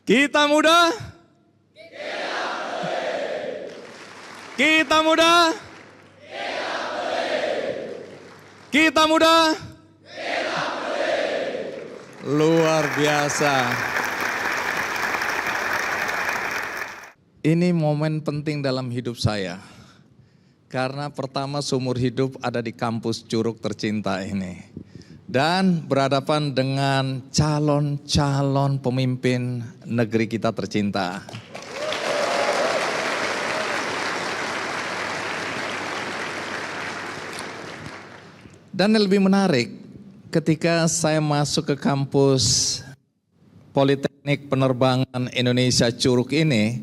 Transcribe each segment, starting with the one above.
Kita muda. Kita muda. Kita muda. Luar biasa. Ini momen penting dalam hidup saya. Karena pertama seumur hidup ada di kampus Curug tercinta ini. Dan berhadapan dengan calon-calon pemimpin negeri kita tercinta. Dan yang lebih menarik, ketika saya masuk ke kampus Politeknik Penerbangan Indonesia Curug ini,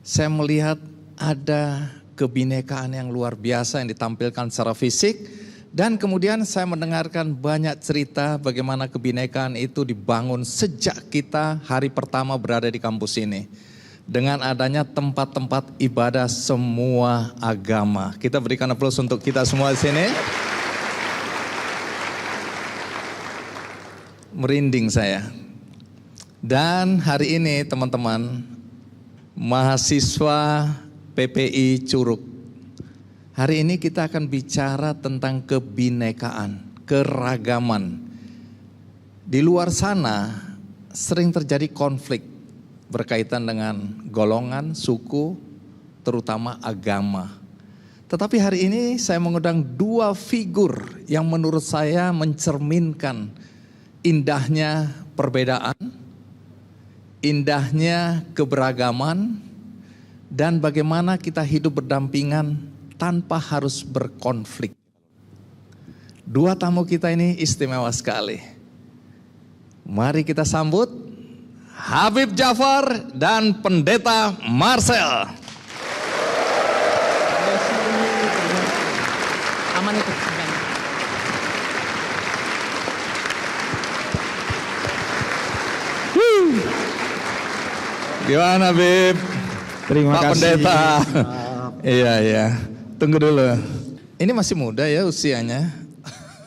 saya melihat ada kebinekaan yang luar biasa yang ditampilkan secara fisik. Dan kemudian saya mendengarkan banyak cerita bagaimana kebinekaan itu dibangun sejak kita hari pertama berada di kampus ini. Dengan adanya tempat-tempat ibadah semua agama. Kita berikan aplaus untuk kita semua di sini. Merinding saya. Dan hari ini teman-teman, mahasiswa PPI Curug. Hari ini kita akan bicara tentang kebinekaan, keragaman. Di luar sana sering terjadi konflik berkaitan dengan golongan, suku, terutama agama. Tetapi hari ini saya mengundang dua figur yang menurut saya mencerminkan indahnya perbedaan, indahnya keberagaman, dan bagaimana kita hidup berdampingan tanpa harus berkonflik. Dua tamu kita ini istimewa sekali. Mari kita sambut Habib Jafar dan Pendeta Marcel. Aman itu. Gimana Habib? Terima Pak kasih. Pendeta. Iya. Tunggu dulu. Ini masih muda ya usianya.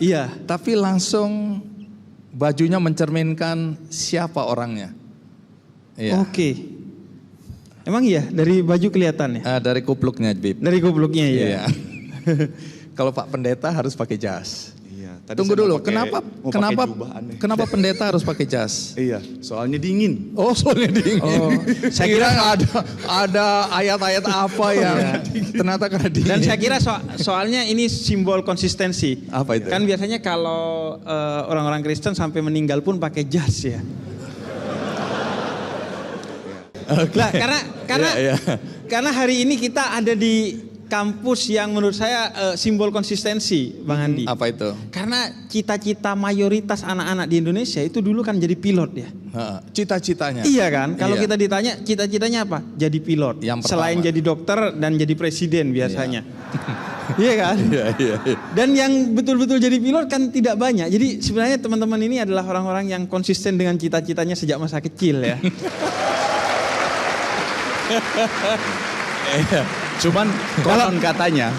Iya. Tapi langsung bajunya mencerminkan siapa orangnya. Iya. Oke. Emang iya dari baju kelihatan ya? Dari kupluknya Bib. Dari kupluknya ya. Iya. Kalau Pak Pendeta harus pakai jas. Iya. Tunggu dulu, kenapa pendeta harus pakai jas? Iya, soalnya dingin. Oh, soalnya dingin. Oh, saya kira ada ayat-ayat apa yang ternyata karena dingin. Dan saya kira soalnya ini simbol konsistensi. Apa itu? Kan biasanya kalau orang-orang Kristen sampai meninggal pun pakai jas ya. Okay. Lah, karena Iya. karena hari ini kita ada di kampus yang menurut saya simbol konsistensi, Bang Andi. Apa itu? Karena cita-cita mayoritas anak-anak di Indonesia itu dulu kan jadi pilot ya. Cita-citanya. Iya kan? Kalau Iya. kita ditanya cita-citanya apa? Jadi pilot. Yang pertama. Selain jadi dokter dan jadi presiden biasanya. Iya kan? Iya. Dan yang betul-betul jadi pilot kan tidak banyak. Jadi sebenarnya teman-teman ini adalah orang-orang yang konsisten dengan cita-citanya sejak masa kecil ya. Cuman konon katanya,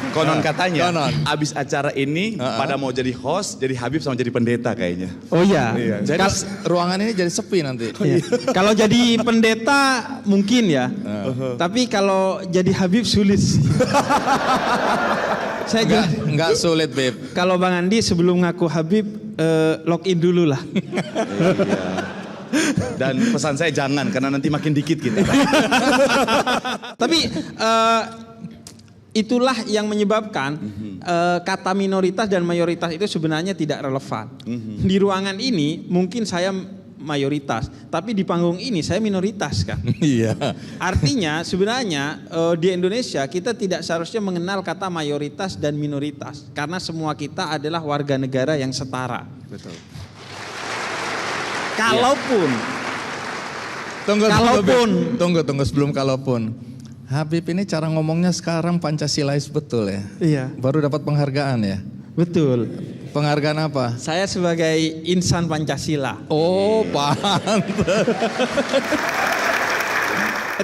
abis acara ini pada mau jadi host, jadi Habib sama jadi pendeta kayaknya. Oh iya. Jadi ruangan ini jadi sepi nanti. Iya. Kalau jadi pendeta mungkin ya. Tapi kalau jadi Habib sulit. Saya Enggak sulit, Beb. Kalau Bang Andi sebelum ngaku Habib login dulu lah. Iya. Dan pesan saya jangan, karena nanti makin dikit kita. Tapi itulah yang menyebabkan kata minoritas dan mayoritas itu sebenarnya tidak relevan. Di ruangan ini mungkin saya mayoritas, tapi di panggung ini saya minoritas kan. Iya. Artinya sebenarnya di Indonesia kita tidak seharusnya mengenal kata mayoritas dan minoritas, karena semua kita adalah warga negara yang setara. Betul. Kalaupun Tunggu sebelum kalaupun. Habib ini cara ngomongnya sekarang Pancasilais betul ya? Iya. Baru dapat penghargaan ya? Betul. Penghargaan apa? Saya sebagai insan Pancasila. Oh, pantes.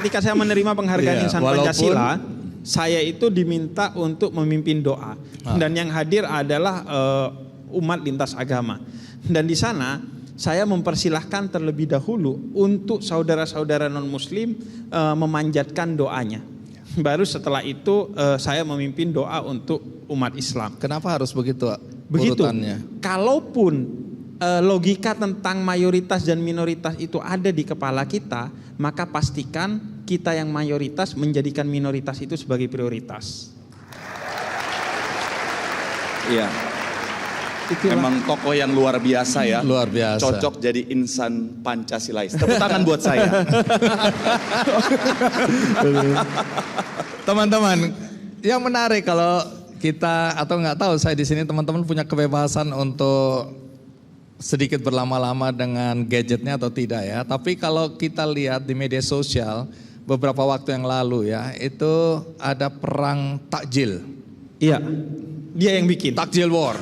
Ketika saya menerima penghargaan Iya, insan walaupun- Pancasila, saya itu diminta untuk memimpin doa. Dan yang hadir adalah umat lintas agama. Dan di sana saya mempersilahkan terlebih dahulu untuk saudara-saudara non-muslim memanjatkan doanya. Baru setelah itu saya memimpin doa untuk umat Islam. Kenapa harus begitu? Begitu. Urutannya? Kalaupun logika tentang mayoritas dan minoritas itu ada di kepala kita, maka pastikan kita yang mayoritas menjadikan minoritas itu sebagai prioritas. Iya. Memang tokoh yang luar biasa ya. Luar biasa. Cocok jadi insan Pancasilais. Tepuk tangan buat saya. Teman-teman, yang menarik kalau kita atau nggak tahu, saya di sini teman-teman punya kebebasan untuk sedikit berlama-lama dengan gadgetnya atau tidak ya. Tapi kalau kita lihat di media sosial beberapa waktu yang lalu ya, itu ada perang takjil. Iya. Dia yang bikin. Takjil war.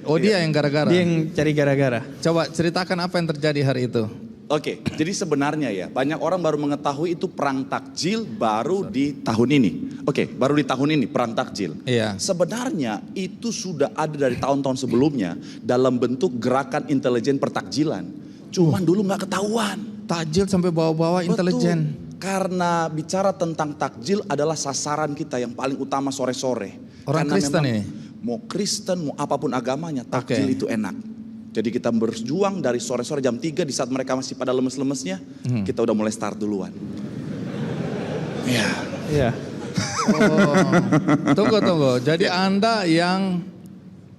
Oh dia yang gara-gara. Dia yang cari gara-gara. Coba ceritakan apa yang terjadi hari itu. Oke, jadi sebenarnya ya banyak orang baru mengetahui itu perang takjil baru di tahun ini. Oke, baru di tahun ini perang takjil. Iya. Sebenarnya itu sudah ada dari tahun-tahun sebelumnya dalam bentuk gerakan intelijen pertakjilan. Cuman dulu nggak ketahuan. Takjil sampai bawa-bawa intelijen. Karena bicara tentang takjil adalah sasaran kita yang paling utama sore-sore. Orang Karena Kristen ini? Mau Kristen, mau apapun agamanya, takjil itu enak. Jadi kita berjuang dari sore-sore jam 3 di saat mereka masih pada lemes-lemesnya, kita udah mulai start duluan. Iya. Oh, tunggu. Jadi Anda yang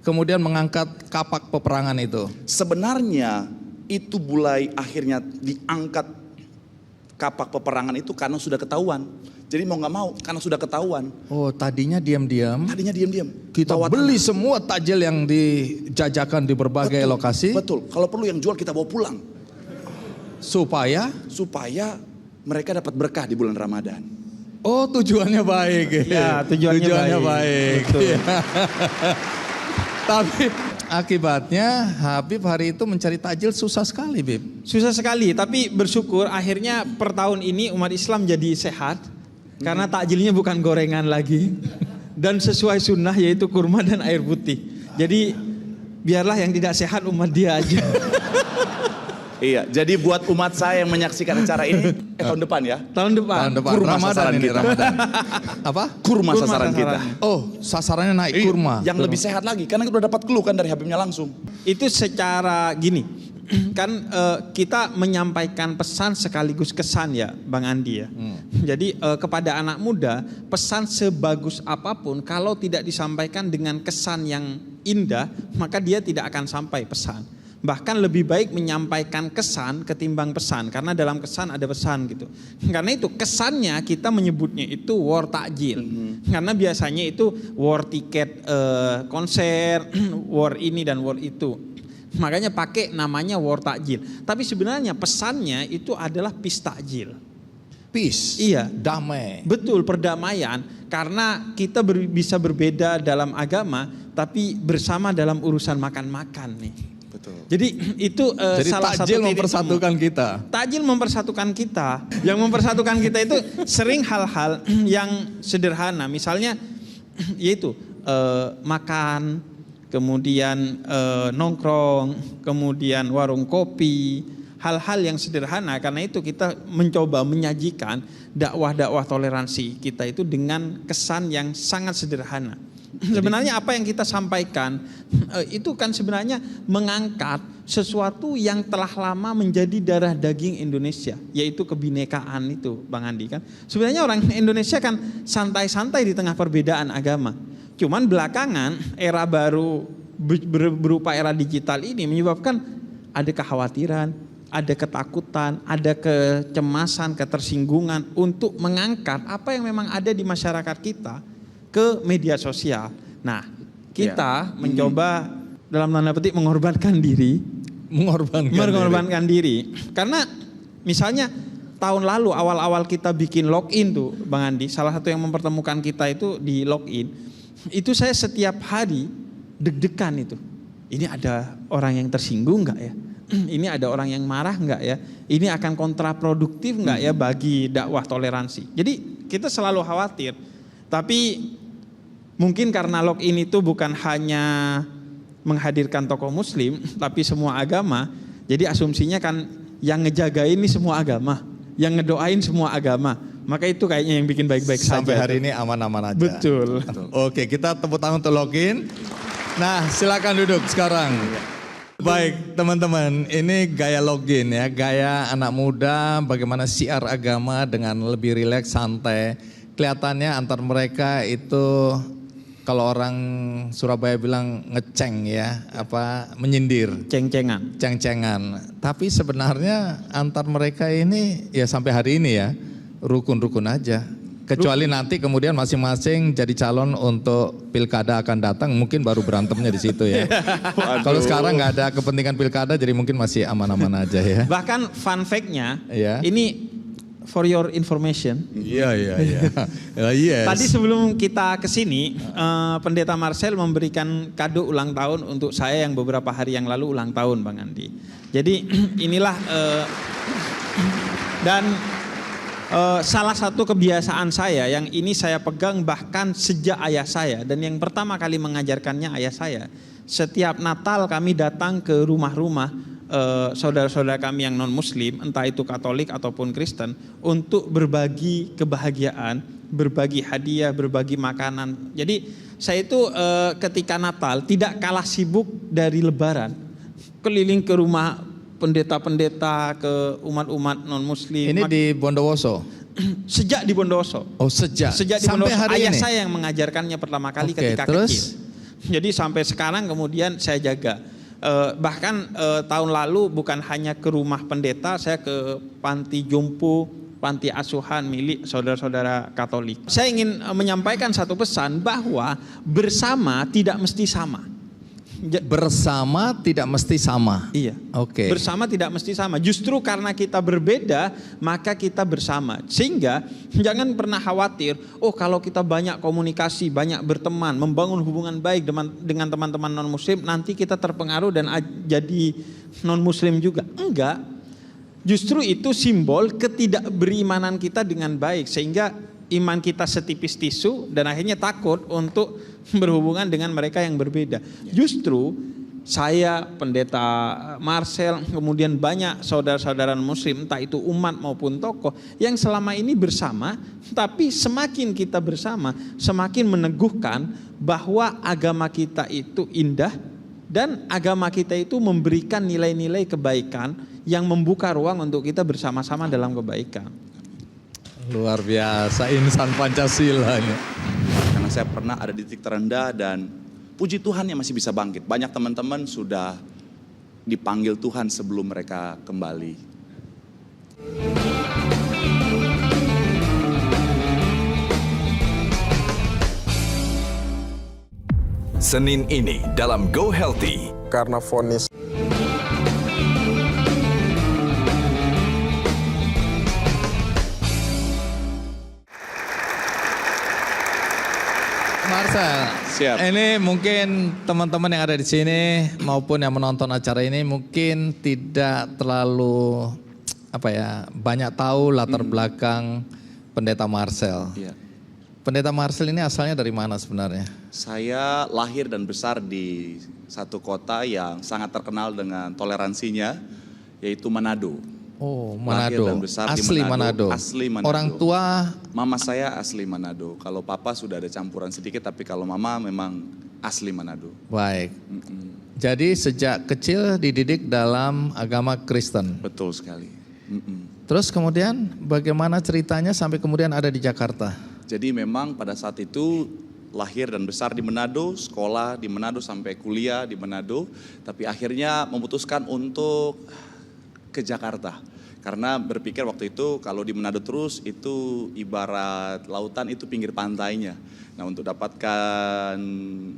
kemudian mengangkat kapak peperangan itu? Sebenarnya itu mulai akhirnya diangkat kapak peperangan itu karena sudah ketahuan. Jadi mau nggak mau karena sudah ketahuan. Oh, tadinya diam-diam. Kita Bawa beli semua takjil yang dijajakan di berbagai lokasi. Betul. Kalau perlu yang jual kita bawa pulang. Supaya mereka dapat berkah di bulan Ramadan. Oh, tujuannya baik. Ya, tujuannya baik. Iya. Tapi akibatnya Habib hari itu mencari takjil susah sekali, Bib. Susah sekali, tapi bersyukur akhirnya per tahun ini umat Islam jadi sehat. Karena takjilnya bukan gorengan lagi. Dan sesuai sunnah yaitu kurma dan air putih. Jadi biarlah yang tidak sehat umat dia aja. Iya, jadi buat umat saya yang menyaksikan acara ini tahun depan ya. Tahun depan. Kurma sasaran kita. Apa? Kurma sasaran kita. Oh, sasarannya naik kurma. Yang lebih sehat lagi karena kita udah dapat clue kan dari Habibnya langsung. Itu secara gini. Kan kita menyampaikan pesan sekaligus kesan ya Bang Andi ya. Jadi kepada anak muda pesan sebagus apapun kalau tidak disampaikan dengan kesan yang indah maka dia tidak akan sampai pesan. Bahkan lebih baik menyampaikan kesan ketimbang pesan karena dalam kesan ada pesan gitu. Karena itu kesannya kita menyebutnya itu war takjil. Karena biasanya itu war tiket konser, war ini dan war itu. Makanya pakai namanya war takjil. Tapi sebenarnya pesannya itu adalah peace takjil. Peace. Iya. Damai. Betul, perdamaian. Karena kita bisa berbeda dalam agama, tapi bersama dalam urusan makan-makan nih. Betul. Jadi itu jadi salah satu takjil mempersatukan kita. Takjil mempersatukan kita. Yang mempersatukan kita itu sering hal-hal yang sederhana. Misalnya yaitu makan, kemudian nongkrong, kemudian warung kopi, hal-hal yang sederhana. Karena itu kita mencoba menyajikan dakwah-dakwah toleransi kita itu dengan kesan yang sangat sederhana. Sebenarnya apa yang kita sampaikan itu kan sebenarnya mengangkat sesuatu yang telah lama menjadi darah daging Indonesia, yaitu kebinekaan itu, Bang Andi kan. Sebenarnya orang Indonesia kan santai-santai di tengah perbedaan agama. Cuman belakangan era baru berupa era digital ini menyebabkan ada kekhawatiran, ada ketakutan, ada kecemasan, ketersinggungan untuk mengangkat apa yang memang ada di masyarakat kita ke media sosial. Nah, kita mencoba dalam tanda petik mengorbankan diri. Mengorbankan diri. Karena misalnya tahun lalu awal-awal kita bikin login tuh Bang Andi, salah satu yang mempertemukan kita itu di login. Itu saya setiap hari deg-degan itu. Ini ada orang yang tersinggung enggak ya? Ini ada orang yang marah enggak ya? Ini akan kontraproduktif enggak ya bagi dakwah toleransi? Jadi kita selalu khawatir. Tapi mungkin karena login itu bukan hanya menghadirkan tokoh muslim tapi semua agama, jadi asumsinya kan yang ngejagain ini semua agama, yang ngedoain semua agama. Maka itu kayaknya yang bikin baik-baik saja. Sampai hari ini aman-aman aja. Betul. Oke, kita tepuk tangan untuk login. Nah, silakan duduk sekarang. Baik, teman-teman, ini gaya login ya, gaya anak muda, bagaimana syiar agama dengan lebih rileks, santai. Kelihatannya antar mereka itu kalau orang Surabaya bilang ngeceng ya, menyindir. Ceng-cengan. Tapi sebenarnya antar mereka ini ya sampai hari ini ya, rukun-rukun aja. Kecuali nanti kemudian masing-masing jadi calon untuk pilkada akan datang, mungkin baru berantemnya di situ ya. Kalau sekarang nggak ada kepentingan pilkada, jadi mungkin masih aman-aman aja ya. Bahkan fun fact-nya, ya. Ini for your information. Iya. Yes. Tadi sebelum kita kesini, Pendeta Marcel memberikan kado ulang tahun untuk saya yang beberapa hari yang lalu ulang tahun, Bang Andi. Jadi inilah dan salah satu kebiasaan saya yang ini saya pegang bahkan sejak ayah saya, dan yang pertama kali mengajarkannya ayah saya. Setiap Natal kami datang ke rumah-rumah saudara-saudara kami yang non muslim, entah itu Katolik ataupun Kristen, untuk berbagi kebahagiaan, berbagi hadiah, berbagi makanan. Jadi saya itu ketika Natal tidak kalah sibuk dari Lebaran, keliling ke rumah pendeta-pendeta, ke umat-umat non muslim. Ini di Bondowoso. Sejak di Bondowoso. Oh, sejak di sampai Bondowoso. hari Ayah ini. saya yang mengajarkannya pertama kali ketika terus? kecil. Jadi sampai sekarang kemudian saya jaga. Bahkan tahun lalu bukan hanya ke rumah pendeta, saya ke panti jompo, panti asuhan milik saudara-saudara Katolik. Saya ingin menyampaikan satu pesan bahwa bersama tidak mesti sama. Bersama tidak mesti sama. Iya. Oke. Bersama tidak mesti sama. Justru karena kita berbeda, maka kita bersama. Sehingga jangan pernah khawatir, oh kalau kita banyak komunikasi, banyak berteman, membangun hubungan baik dengan teman-teman non-muslim, nanti kita terpengaruh dan jadi non-muslim juga. Enggak. Justru itu simbol ketidakberimanan kita dengan baik. Sehingga iman kita setipis tisu dan akhirnya takut untuk berhubungan dengan mereka yang berbeda. Justru saya, Pendeta Marcel, kemudian banyak saudara-saudara muslim, entah itu umat maupun tokoh, yang selama ini bersama, tapi semakin kita bersama, semakin meneguhkan bahwa agama kita itu indah dan agama kita itu memberikan nilai-nilai kebaikan yang membuka ruang untuk kita bersama-sama dalam kebaikan. Luar biasa, insan Pancasila ini. Karena saya pernah ada di titik terendah dan puji Tuhan yang masih bisa bangkit. Banyak teman-teman sudah dipanggil Tuhan sebelum mereka kembali. Senin ini dalam Go Healthy. Karena vonis Marcel, Siap. ini mungkin teman-teman yang ada di sini maupun yang menonton acara ini mungkin tidak terlalu banyak tahu latar belakang Pendeta Marcel. Iya. Pendeta Marcel ini asalnya dari mana sebenarnya? Saya lahir dan besar di satu kota yang sangat terkenal dengan toleransinya, yaitu Manado. Oh, Lahir Manado. dan besar di Asli Manado. Asli Manado. Orang tua, Mama saya asli Manado. Kalau papa sudah ada campuran sedikit, tapi kalau mama memang asli Manado. baik. Jadi sejak kecil dididik dalam agama Kristen. Betul sekali. Terus kemudian bagaimana ceritanya sampai kemudian ada di Jakarta? Jadi memang pada saat itu lahir dan besar di Manado, sekolah di Manado sampai kuliah di Manado, tapi akhirnya memutuskan untuk ke Jakarta. Karena berpikir waktu itu kalau di Manado terus itu ibarat lautan itu pinggir pantainya. Nah, untuk dapatkan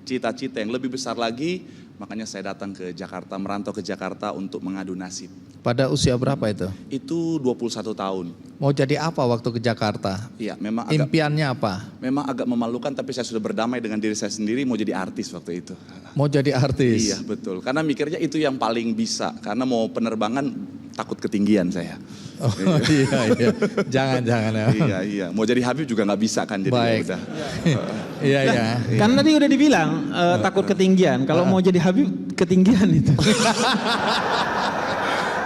cita-cita yang lebih besar lagi, makanya saya datang ke Jakarta, merantau ke Jakarta untuk mengadu nasib. Pada usia berapa itu? Itu 21 tahun. Mau jadi apa waktu ke Jakarta? Iya, memang Impiannya apa? memang agak memalukan, tapi saya sudah berdamai dengan diri saya sendiri mau jadi artis waktu itu. Mau jadi artis? Iya, betul. Karena mikirnya itu yang paling bisa. Karena mau penerbangan takut ketinggian saya. Oh iya. Jangan ya. Iya. Mau jadi Habib juga nggak bisa kan, jadi Baik. udah. Iya. Kan tadi udah dibilang takut ketinggian. Kalau mau jadi Habib ketinggian itu.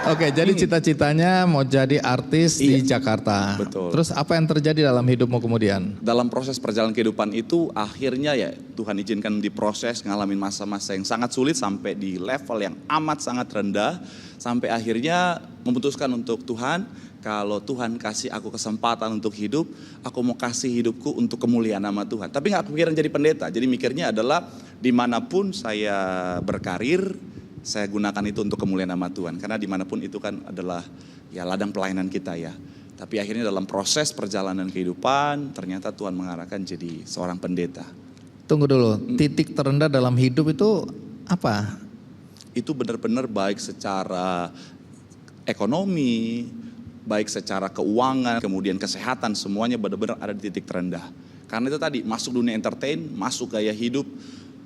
Oke, jadi cita-citanya mau jadi artis di Jakarta. Betul. Terus apa yang terjadi dalam hidupmu kemudian? Dalam proses perjalanan kehidupan itu akhirnya ya Tuhan izinkan diproses, ngalamin masa-masa yang sangat sulit sampai di level yang amat sangat rendah. Sampai akhirnya memutuskan untuk Tuhan, kalau Tuhan kasih aku kesempatan untuk hidup, aku mau kasih hidupku untuk kemuliaan nama Tuhan. Tapi gak kepikiran jadi pendeta, jadi mikirnya adalah dimanapun saya berkarir, saya gunakan itu untuk kemuliaan nama Tuhan. Karena dimanapun itu kan adalah ya ladang pelayanan kita ya. Tapi akhirnya dalam proses perjalanan kehidupan, ternyata Tuhan mengarahkan jadi seorang pendeta. Tunggu dulu, titik terendah dalam hidup itu apa? Itu benar-benar baik secara ekonomi, baik secara keuangan, kemudian kesehatan, semuanya benar-benar ada di titik terendah. Karena itu tadi, masuk dunia entertain, masuk gaya hidup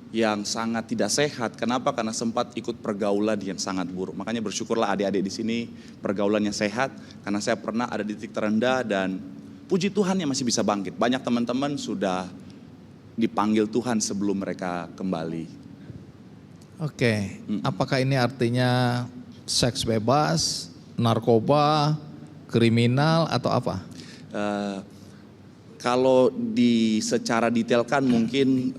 yang sangat tidak sehat. Kenapa? Karena sempat ikut pergaulan yang sangat buruk. Makanya bersyukurlah adik-adik di sini pergaulannya sehat, karena saya pernah ada di titik terendah dan puji Tuhan yang masih bisa bangkit. Banyak teman-teman sudah dipanggil Tuhan sebelum mereka kembali. Oke, apakah ini artinya seks bebas, narkoba, kriminal atau apa? Kalau secara detailkan mungkin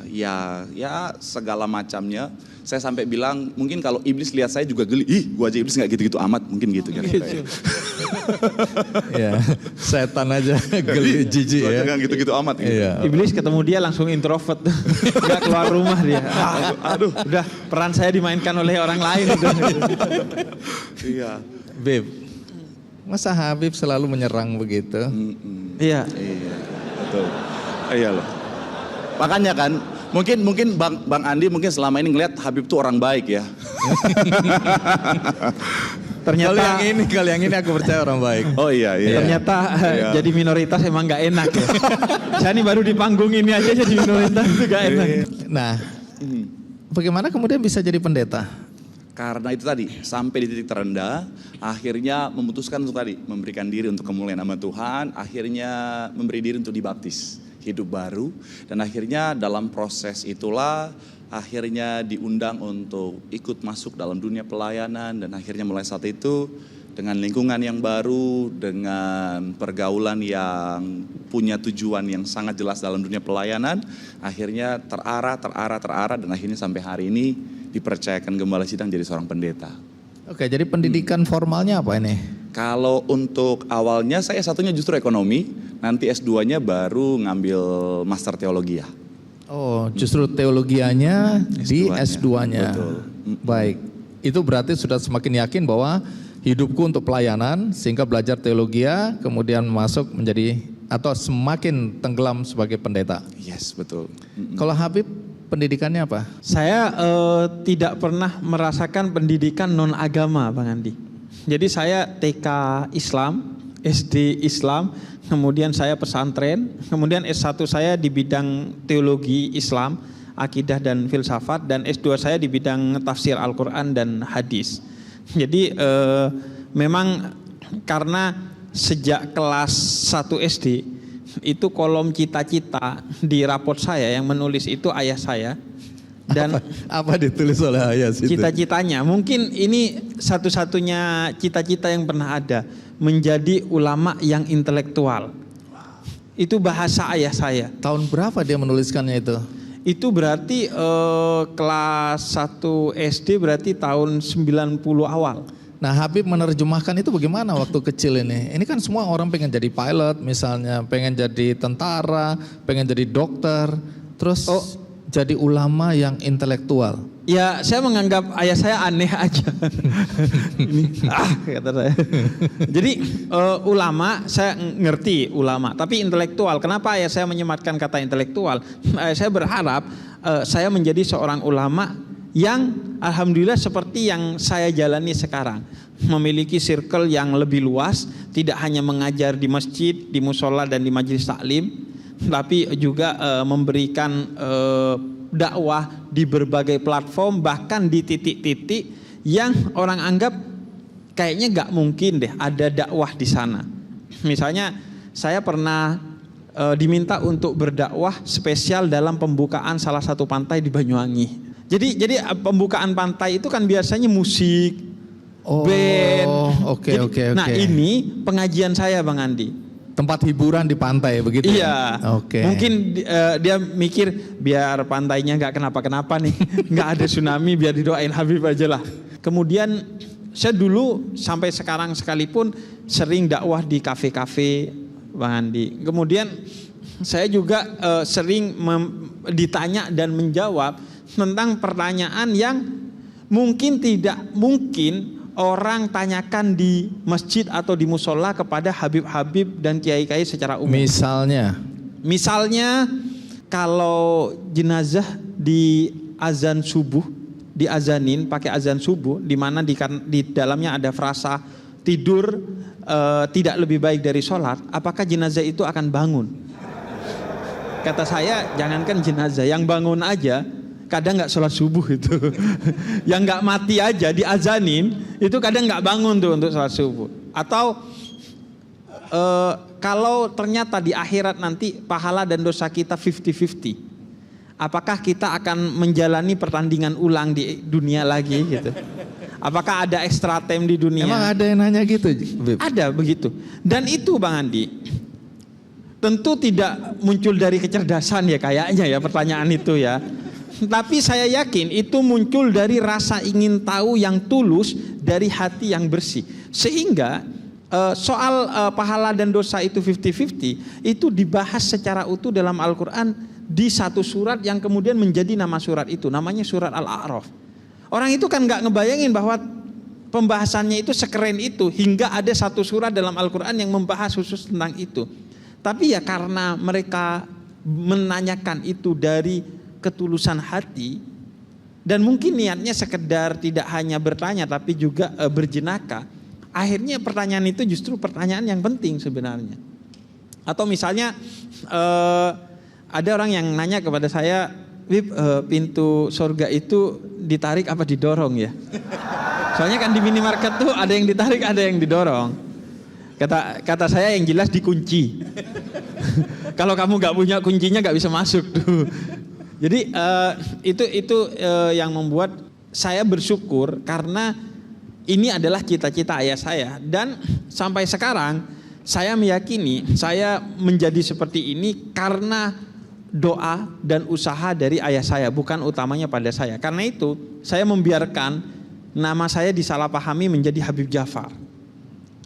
ya segala macamnya. Saya sampai bilang mungkin kalau iblis lihat saya juga geli. Ih, gua aja iblis nggak gitu-gitu amat, mungkin gitu kan. Ya, setan aja geli jijik Gua aja ya. nggak gitu-gitu amat. Gitu. Iya. Iblis ketemu dia langsung introvert. Gak keluar rumah dia. Aduh, udah peran saya dimainkan oleh orang lain. Iya. Bib, masa Habib selalu menyerang begitu? Iya. Iya, betul. Iya loh. Makanya kan, mungkin Bang Andi mungkin selama ini ngelihat Habib tuh orang baik ya. Ternyata Kalau yang ini aku percaya orang baik. Oh iya. ternyata Iya. jadi minoritas emang gak enak ya. Saya ini baru di panggung ini aja jadi minoritas itu gak enak. Nah, bagaimana kemudian bisa jadi pendeta? Karena itu tadi, sampai di titik terendah, akhirnya memutuskan untuk tadi, memberikan diri untuk kemuliaan nama Tuhan, akhirnya memberi diri untuk dibaptis, hidup baru, dan akhirnya dalam proses itulah, akhirnya diundang untuk ikut masuk dalam dunia pelayanan, dan akhirnya mulai saat itu, dengan lingkungan yang baru, dengan pergaulan yang punya tujuan yang sangat jelas dalam dunia pelayanan, akhirnya terarah, dan akhirnya sampai hari ini, dipercayakan Gembala Sidang jadi seorang pendeta. Oke, jadi pendidikan formalnya apa ini? Kalau untuk awalnya saya satunya justru ekonomi, nanti S2-nya baru ngambil master teologi ya. Oh, justru teologianya di S2-nya. Betul. Baik, itu berarti sudah semakin yakin bahwa hidupku untuk pelayanan, sehingga belajar teologi, kemudian masuk menjadi atau semakin tenggelam sebagai pendeta. Yes, betul. Kalau Habib, pendidikannya apa? Saya tidak pernah merasakan pendidikan non agama, Bang Andi. Jadi saya TK Islam, SD Islam, kemudian saya pesantren, kemudian S1 saya di bidang teologi Islam, akidah dan filsafat, dan S2 saya di bidang tafsir Al-Quran dan hadis. Jadi memang karena sejak kelas 1 SD, itu kolom cita-cita di raport saya yang menulis itu ayah saya. Dan apa ditulis oleh ayah situ? cita-citanya mungkin ini satu-satunya cita-cita yang pernah ada, menjadi ulama yang intelektual. Itu bahasa ayah saya. Tahun berapa dia menuliskannya itu? Itu berarti kelas 1 SD berarti tahun 90 awal. Nah, Habib menerjemahkan itu bagaimana waktu kecil ini? Ini kan semua orang pengen jadi pilot misalnya, pengen jadi tentara, pengen jadi dokter, terus jadi ulama yang intelektual. Ya, saya menganggap ayah saya aneh aja. Ini kata saya. Jadi ulama, saya ngerti ulama, tapi intelektual. Kenapa ayah saya menyematkan kata intelektual? Ayah saya berharap saya menjadi seorang ulama yang alhamdulillah seperti yang saya jalani sekarang, memiliki circle yang lebih luas, tidak hanya mengajar di masjid, di musola dan di majelis taklim, tapi juga memberikan dakwah di berbagai platform, bahkan di titik-titik yang orang anggap kayaknya nggak mungkin deh ada dakwah di sana. Misalnya saya pernah diminta untuk berdakwah spesial dalam pembukaan salah satu pantai di Banyuwangi. Jadi pembukaan pantai itu kan biasanya musik, band. Oke. Nah ini pengajian saya Bang Andi. Tempat hiburan di pantai begitu. Iya. Oke. Mungkin dia mikir biar pantainya nggak kenapa-kenapa nih, nggak ada tsunami, biar didoain Habib aja lah. Kemudian saya dulu sampai sekarang sekalipun sering dakwah di kafe-kafe Bang Andi. Kemudian saya juga sering ditanya dan menjawab tentang pertanyaan yang mungkin tidak mungkin orang tanyakan di masjid atau di musola kepada habib-habib dan kiai-kiai secara umum. Misalnya kalau jenazah di azan subuh, diazanin pakai azan subuh, di mana di dalamnya ada frasa tidur tidak lebih baik dari sholat, apakah jenazah itu akan bangun? Kata saya, jangankan jenazah, yang bangun aja kadang nggak sholat subuh itu. Yang nggak mati aja diazanin itu kadang nggak bangun tuh untuk sholat subuh. Atau kalau ternyata di akhirat nanti pahala dan dosa kita 50-50, apakah kita akan menjalani pertandingan ulang di dunia lagi gitu? Apakah ada extra time di dunia? Emang ada yang nanya gitu, Bib? Ada begitu. Dan itu Bang Andi, tentu tidak muncul dari kecerdasan ya kayaknya ya pertanyaan itu ya. Tapi saya yakin itu muncul dari rasa ingin tahu yang tulus dari hati yang bersih. Sehingga soal pahala dan dosa itu 50-50 itu dibahas secara utuh dalam Al-Quran di satu surat yang kemudian menjadi nama surat itu. Namanya surat Al-A'raf. Orang itu kan gak ngebayangin bahwa pembahasannya itu sekeren itu. Hingga ada satu surat dalam Al-Quran yang membahas khusus tentang itu. Tapi ya karena mereka menanyakan itu dari ketulusan hati dan mungkin niatnya sekedar tidak hanya bertanya tapi juga berjenaka, akhirnya pertanyaan itu justru pertanyaan yang penting sebenarnya. Atau misalnya ada orang yang nanya kepada saya, Bib, pintu surga itu ditarik apa didorong ya? Soalnya kan di minimarket tuh ada yang ditarik ada yang didorong. Kata saya yang jelas dikunci. Kalau kamu nggak punya kuncinya nggak bisa masuk tuh. Jadi itu yang membuat saya bersyukur karena ini adalah cita-cita ayah saya dan sampai sekarang saya meyakini saya menjadi seperti ini karena doa dan usaha dari ayah saya, bukan utamanya pada saya. Karena itu saya membiarkan nama saya disalahpahami menjadi Habib Jafar.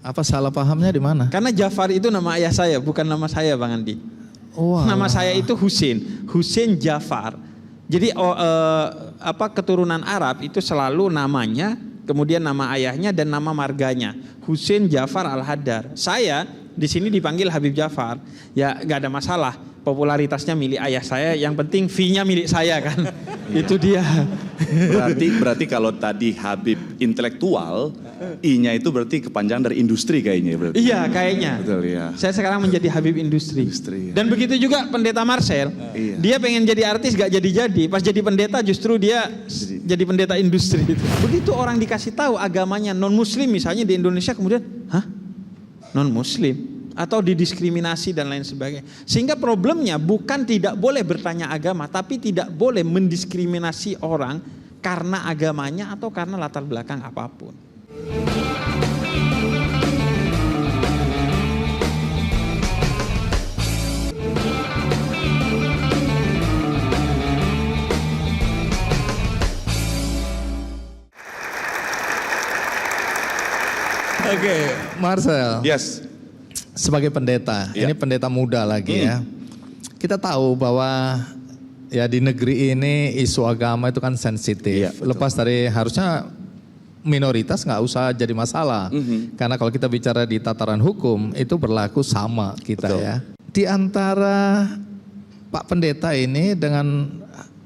Apa salah pahamnya di mana? Karena Jafar itu nama ayah saya, bukan nama saya Bang Andi. Nama saya itu Husain Jafar. Jadi keturunan Arab itu selalu namanya, kemudian nama ayahnya dan nama marganya. Husain Jafar Al-Haddar. Saya di sini dipanggil Habib Jafar. Ya nggak ada masalah. Popularitasnya milik ayah saya, yang penting fee-nya milik saya kan. Itu dia. Berarti kalau tadi Habib intelektual, I-nya itu berarti kepanjangan dari industri kayaknya berarti. Iya, kayaknya. Betul ya. Saya sekarang menjadi Habib industri. Ya. Dan begitu juga Pendeta Marcel. Iya. Dia pengen jadi artis gak jadi-jadi. Pas jadi pendeta justru dia jadi pendeta industri. Begitu orang dikasih tahu agamanya non-muslim misalnya di Indonesia, kemudian, hah? Non-muslim? Atau didiskriminasi dan lain sebagainya. Sehingga problemnya bukan tidak boleh bertanya agama, tapi tidak boleh mendiskriminasi orang karena agamanya atau karena latar belakang apapun. Oke, Marcel. Yes. Sebagai pendeta, ini pendeta muda lagi ya. Kita tahu bahwa ya di negeri ini isu agama itu kan sensitif. Lepas dari harusnya minoritas nggak usah jadi masalah. Karena kalau kita bicara di tataran hukum itu berlaku sama kita ya. Di antara Pak Pendeta ini dengan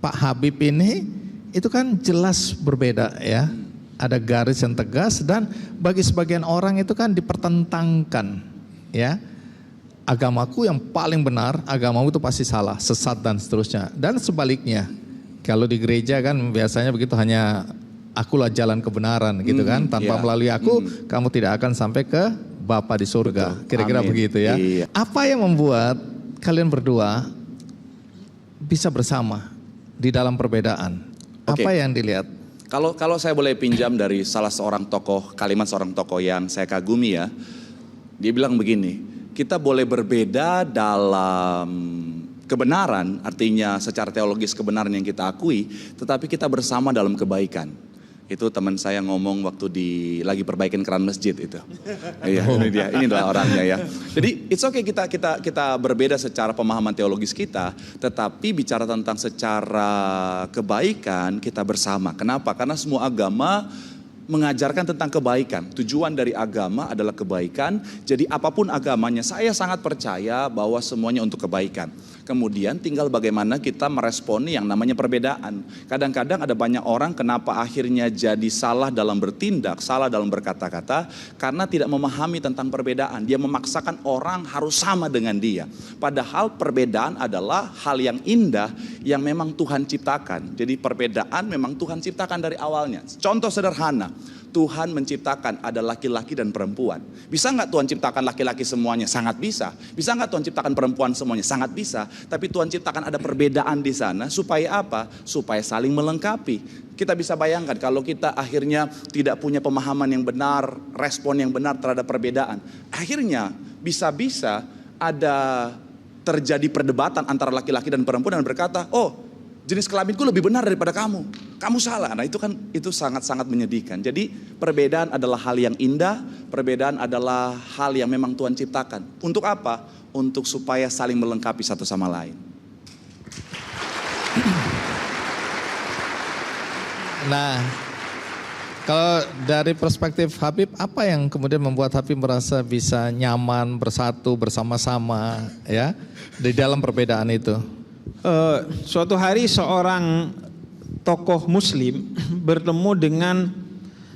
Pak Habib ini itu kan jelas berbeda ya. Ada garis yang tegas dan bagi sebagian orang itu kan dipertentangkan. Ya, agamaku yang paling benar, agamamu itu pasti salah, sesat dan seterusnya. Dan sebaliknya, kalau di gereja kan biasanya begitu hanya akulah jalan kebenaran gitu kan. Tanpa melalui aku, kamu tidak akan sampai ke Bapa di surga. Kira-kira begitu ya. Iya. Apa yang membuat kalian berdua bisa bersama di dalam perbedaan? Oke. Apa yang dilihat? Kalau saya boleh pinjam dari salah seorang tokoh, kalimat seorang tokoh yang saya kagumi ya. Dia bilang begini, kita boleh berbeda dalam kebenaran, artinya secara teologis kebenaran yang kita akui, tetapi kita bersama dalam kebaikan. Itu teman saya ngomong waktu lagi perbaikan keran masjid itu. Iya, ini dia, ini adalah orangnya ya. Jadi it's okay kita berbeda secara pemahaman teologis kita, tetapi bicara tentang secara kebaikan kita bersama. Kenapa? Karena semua agama mengajarkan tentang kebaikan. Tujuan dari agama adalah kebaikan. Jadi apapun agamanya, saya sangat percaya bahwa semuanya untuk kebaikan. Kemudian tinggal bagaimana kita meresponi yang namanya perbedaan. Kadang-kadang ada banyak orang kenapa akhirnya jadi salah dalam bertindak, salah dalam berkata-kata, karena tidak memahami tentang perbedaan. Dia memaksakan orang harus sama dengan dia. Padahal perbedaan adalah hal yang indah yang memang Tuhan ciptakan. Jadi perbedaan memang Tuhan ciptakan dari awalnya. Contoh sederhana, Tuhan menciptakan ada laki-laki dan perempuan. Bisa nggak Tuhan ciptakan laki-laki semuanya? Sangat bisa. Bisa nggak Tuhan ciptakan perempuan semuanya? Sangat bisa. Tapi Tuhan ciptakan ada perbedaan di sana. Supaya apa? Supaya saling melengkapi. Kita bisa bayangkan kalau kita akhirnya tidak punya pemahaman yang benar, respon yang benar terhadap perbedaan. Akhirnya bisa-bisa ada terjadi perdebatan antara laki-laki dan perempuan dan berkata, oh, jenis kelaminku lebih benar daripada kamu. Kamu salah. Nah itu sangat-sangat menyedihkan. Jadi perbedaan adalah hal yang indah. Perbedaan adalah hal yang memang Tuhan ciptakan. Untuk apa? Untuk supaya saling melengkapi satu sama lain. Nah, kalau dari perspektif Habib, apa yang kemudian membuat Habib merasa bisa nyaman, bersatu, bersama-sama ya di dalam perbedaan itu? Suatu hari seorang tokoh Muslim bertemu dengan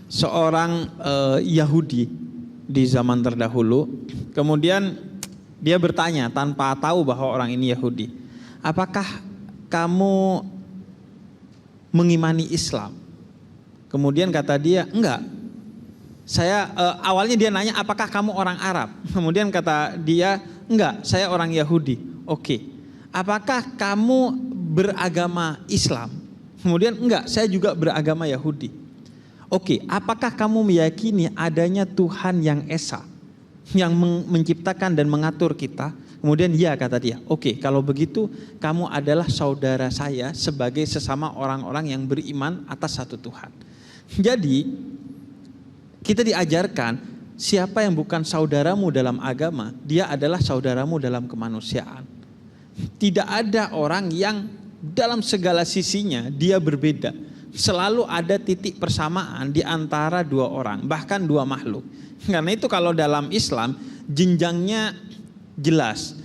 seorang Yahudi di zaman terdahulu. Kemudian dia bertanya tanpa tahu bahwa orang ini Yahudi, apakah kamu mengimani Islam? Kemudian kata dia, enggak. Awalnya dia nanya, apakah kamu orang Arab? Kemudian kata dia, enggak, saya orang Yahudi. Oke. Apakah kamu beragama Islam? Kemudian enggak, saya juga beragama Yahudi. Oke, apakah kamu meyakini adanya Tuhan yang Esa, yang menciptakan dan mengatur kita? Kemudian ya, kata dia. Oke, kalau begitu kamu adalah saudara saya sebagai sesama orang-orang yang beriman atas satu Tuhan. Jadi kita diajarkan siapa yang bukan saudaramu dalam agama, dia adalah saudaramu dalam kemanusiaan. Tidak ada orang yang dalam segala sisinya dia berbeda. Selalu ada titik persamaan di antara dua orang, bahkan dua makhluk. Karena itu kalau dalam Islam jenjangnya jelas.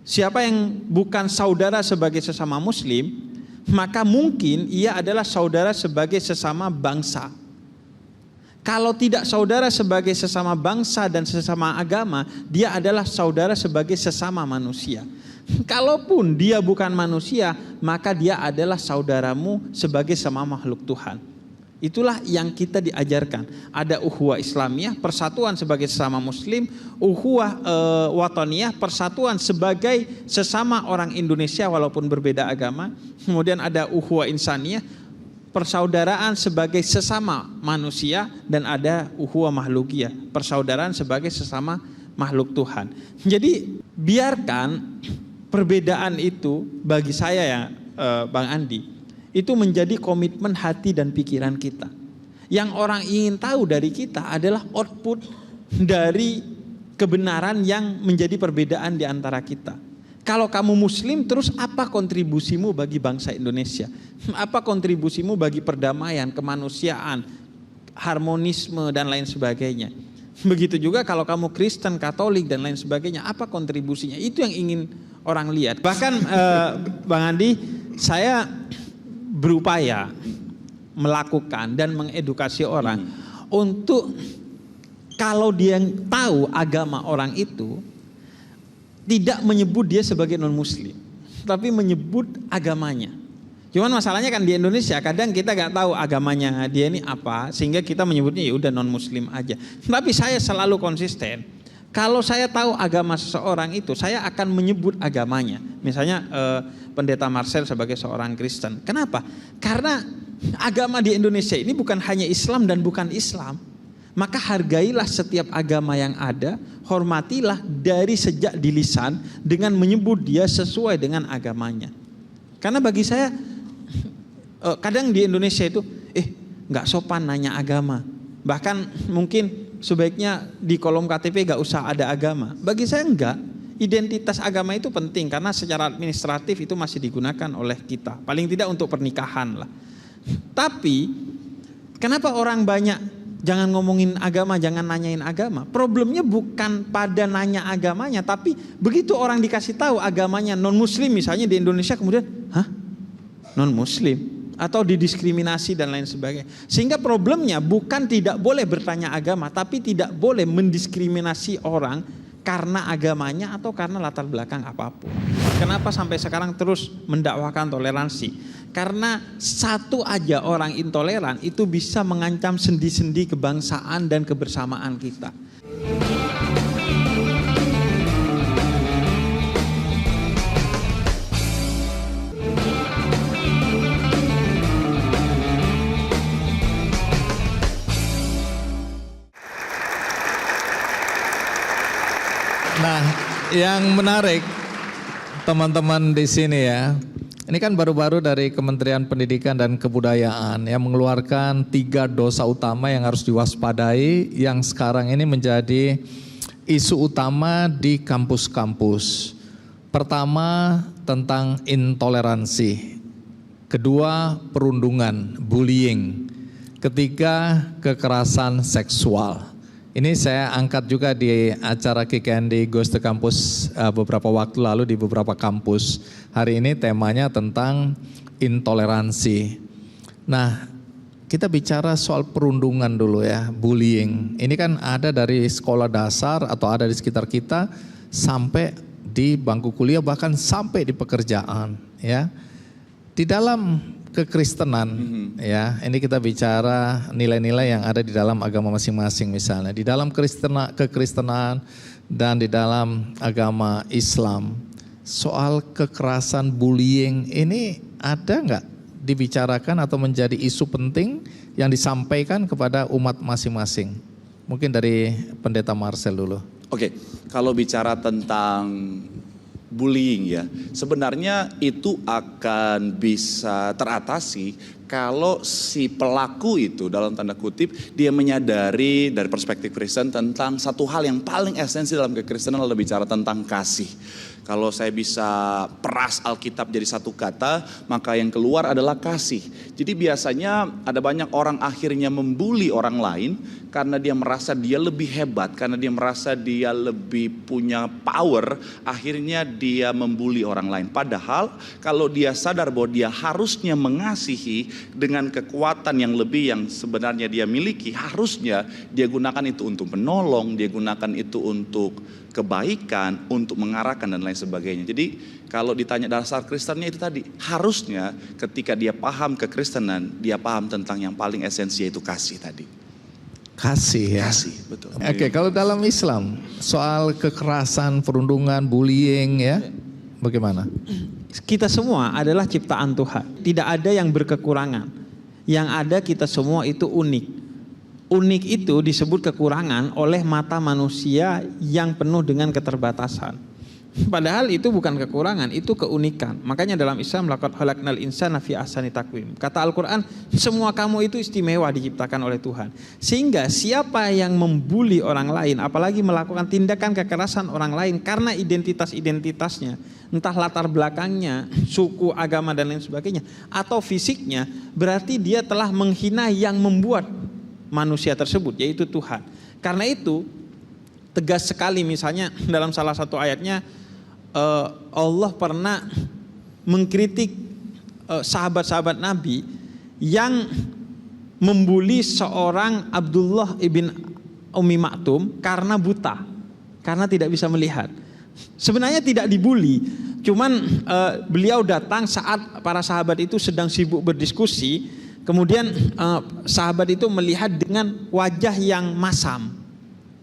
Siapa yang bukan saudara sebagai sesama muslim, maka mungkin ia adalah saudara sebagai sesama bangsa. Kalau tidak saudara sebagai sesama bangsa dan sesama agama, dia adalah saudara sebagai sesama manusia. Kalaupun dia bukan manusia, maka dia adalah saudaramu sebagai sama makhluk Tuhan. Itulah yang kita diajarkan. Ada ukhuwah Islamiyah, persatuan sebagai sesama muslim, ukhuwah wataniyah, persatuan sebagai sesama orang Indonesia walaupun berbeda agama. Kemudian ada ukhuwah insaniyah, persaudaraan sebagai sesama manusia, dan ada ukhuwah makhlukiyah, persaudaraan sebagai sesama makhluk Tuhan. Jadi biarkan perbedaan itu bagi saya ya Bang Andi, itu menjadi komitmen hati dan pikiran kita. Yang orang ingin tahu dari kita adalah output dari kebenaran yang menjadi perbedaan di antara kita. Kalau kamu muslim, terus apa kontribusimu bagi bangsa Indonesia? Apa kontribusimu bagi perdamaian, kemanusiaan, harmonisme dan lain sebagainya? Begitu juga kalau kamu Kristen, Katolik dan lain sebagainya, apa kontribusinya? Itu yang ingin orang lihat. Bahkan Bang Andi, saya berupaya melakukan dan mengedukasi orang untuk kalau dia tahu agama orang itu, tidak menyebut dia sebagai non muslim, tapi menyebut agamanya. Cuman masalahnya kan di Indonesia kadang kita nggak tahu agamanya dia ini apa, sehingga kita menyebutnya ya udah non muslim aja. Tapi saya selalu konsisten. Kalau saya tahu agama seseorang itu, saya akan menyebut agamanya. Misalnya Pendeta Marcel sebagai seorang Kristen. Kenapa? Karena agama di Indonesia ini bukan hanya Islam dan bukan Islam. Maka hargailah setiap agama yang ada, hormatilah dari sejak di lisan dengan menyebut dia sesuai dengan agamanya. Karena bagi saya kadang di Indonesia itu nggak sopan nanya agama. Bahkan mungkin sebaiknya di kolom KTP nggak usah ada agama. Bagi saya enggak. Identitas agama itu penting karena secara administratif itu masih digunakan oleh kita. Paling tidak untuk pernikahan lah. Tapi kenapa orang banyak jangan ngomongin agama, jangan nanyain agama? Problemnya bukan pada nanya agamanya, tapi begitu orang dikasih tahu agamanya non muslim misalnya di Indonesia, kemudian non muslim atau didiskriminasi dan lain sebagainya. Sehingga problemnya bukan tidak boleh bertanya agama, tapi tidak boleh mendiskriminasi orang karena agamanya atau karena latar belakang apapun. Kenapa sampai sekarang terus mendakwakan toleransi? Karena satu aja orang intoleran itu bisa mengancam sendi-sendi kebangsaan dan kebersamaan kita. Nah, yang menarik teman-teman di sini ya, ini kan baru-baru dari Kementerian Pendidikan dan Kebudayaan yang mengeluarkan 3 dosa utama yang harus diwaspadai yang sekarang ini menjadi isu utama di kampus-kampus. Pertama, tentang intoleransi. Kedua, perundungan, bullying. Ketiga, kekerasan seksual. Ini saya angkat juga di acara KKND Goes to Campus beberapa waktu lalu di beberapa kampus. Hari ini temanya tentang intoleransi. Nah, kita bicara soal perundungan dulu ya, bullying. Ini kan ada dari sekolah dasar atau ada di sekitar kita sampai di bangku kuliah, bahkan sampai di pekerjaan ya. Di dalam kekristenan ya, ini kita bicara nilai-nilai yang ada di dalam agama masing-masing misalnya. Di dalam kekristenan dan di dalam agama Islam, soal kekerasan bullying ini ada nggak dibicarakan atau menjadi isu penting yang disampaikan kepada umat masing-masing? Mungkin dari Pendeta Marcel dulu. Oke, kalau bicara tentang bullying ya, sebenarnya itu akan bisa teratasi kalau si pelaku itu dalam tanda kutip dia menyadari dari perspektif Kristen tentang satu hal yang paling esensi dalam kekristenan adalah bicara tentang kasih. Kalau saya bisa peras Alkitab jadi satu kata, maka yang keluar adalah kasih. Jadi biasanya ada banyak orang akhirnya membuli orang lain karena dia merasa dia lebih hebat, karena dia merasa dia lebih punya power, akhirnya dia membuli orang lain. Padahal kalau dia sadar bahwa dia harusnya mengasihi dengan kekuatan yang lebih yang sebenarnya dia miliki, harusnya dia gunakan itu untuk menolong, dia gunakan itu untuk kebaikan, untuk mengarahkan dan lain sebagainya. Jadi kalau ditanya dasar Kristennya itu tadi, harusnya ketika dia paham kekristenan, dia paham tentang yang paling esensi yaitu kasih tadi. Kasih ya. Kasih, betul. Oke, kalau dalam Islam soal kekerasan, perundungan, bullying ya, bagaimana? Kita semua adalah ciptaan Tuhan. Tidak ada yang berkekurangan. Yang ada kita semua itu unik. Unik itu disebut kekurangan oleh mata manusia yang penuh dengan keterbatasan. Padahal itu bukan kekurangan, itu keunikan. Makanya dalam Islam laqad khalaqnal insana fi ahsani taqwim. Kata Al-Qur'an, semua kamu itu istimewa diciptakan oleh Tuhan. Sehingga siapa yang membuli orang lain, apalagi melakukan tindakan kekerasan orang lain karena identitas-identitasnya, entah latar belakangnya, suku, agama dan lain sebagainya, atau fisiknya, berarti dia telah menghina yang membuat manusia tersebut, yaitu Tuhan. Karena itu tegas sekali misalnya dalam salah satu ayatnya Allah pernah mengkritik sahabat-sahabat Nabi yang membuli seorang Abdullah ibn Ummi Maktum karena buta, karena tidak bisa melihat. Sebenarnya tidak dibuli, Cuman beliau datang saat para sahabat itu sedang sibuk berdiskusi. Kemudian sahabat itu melihat dengan wajah yang masam.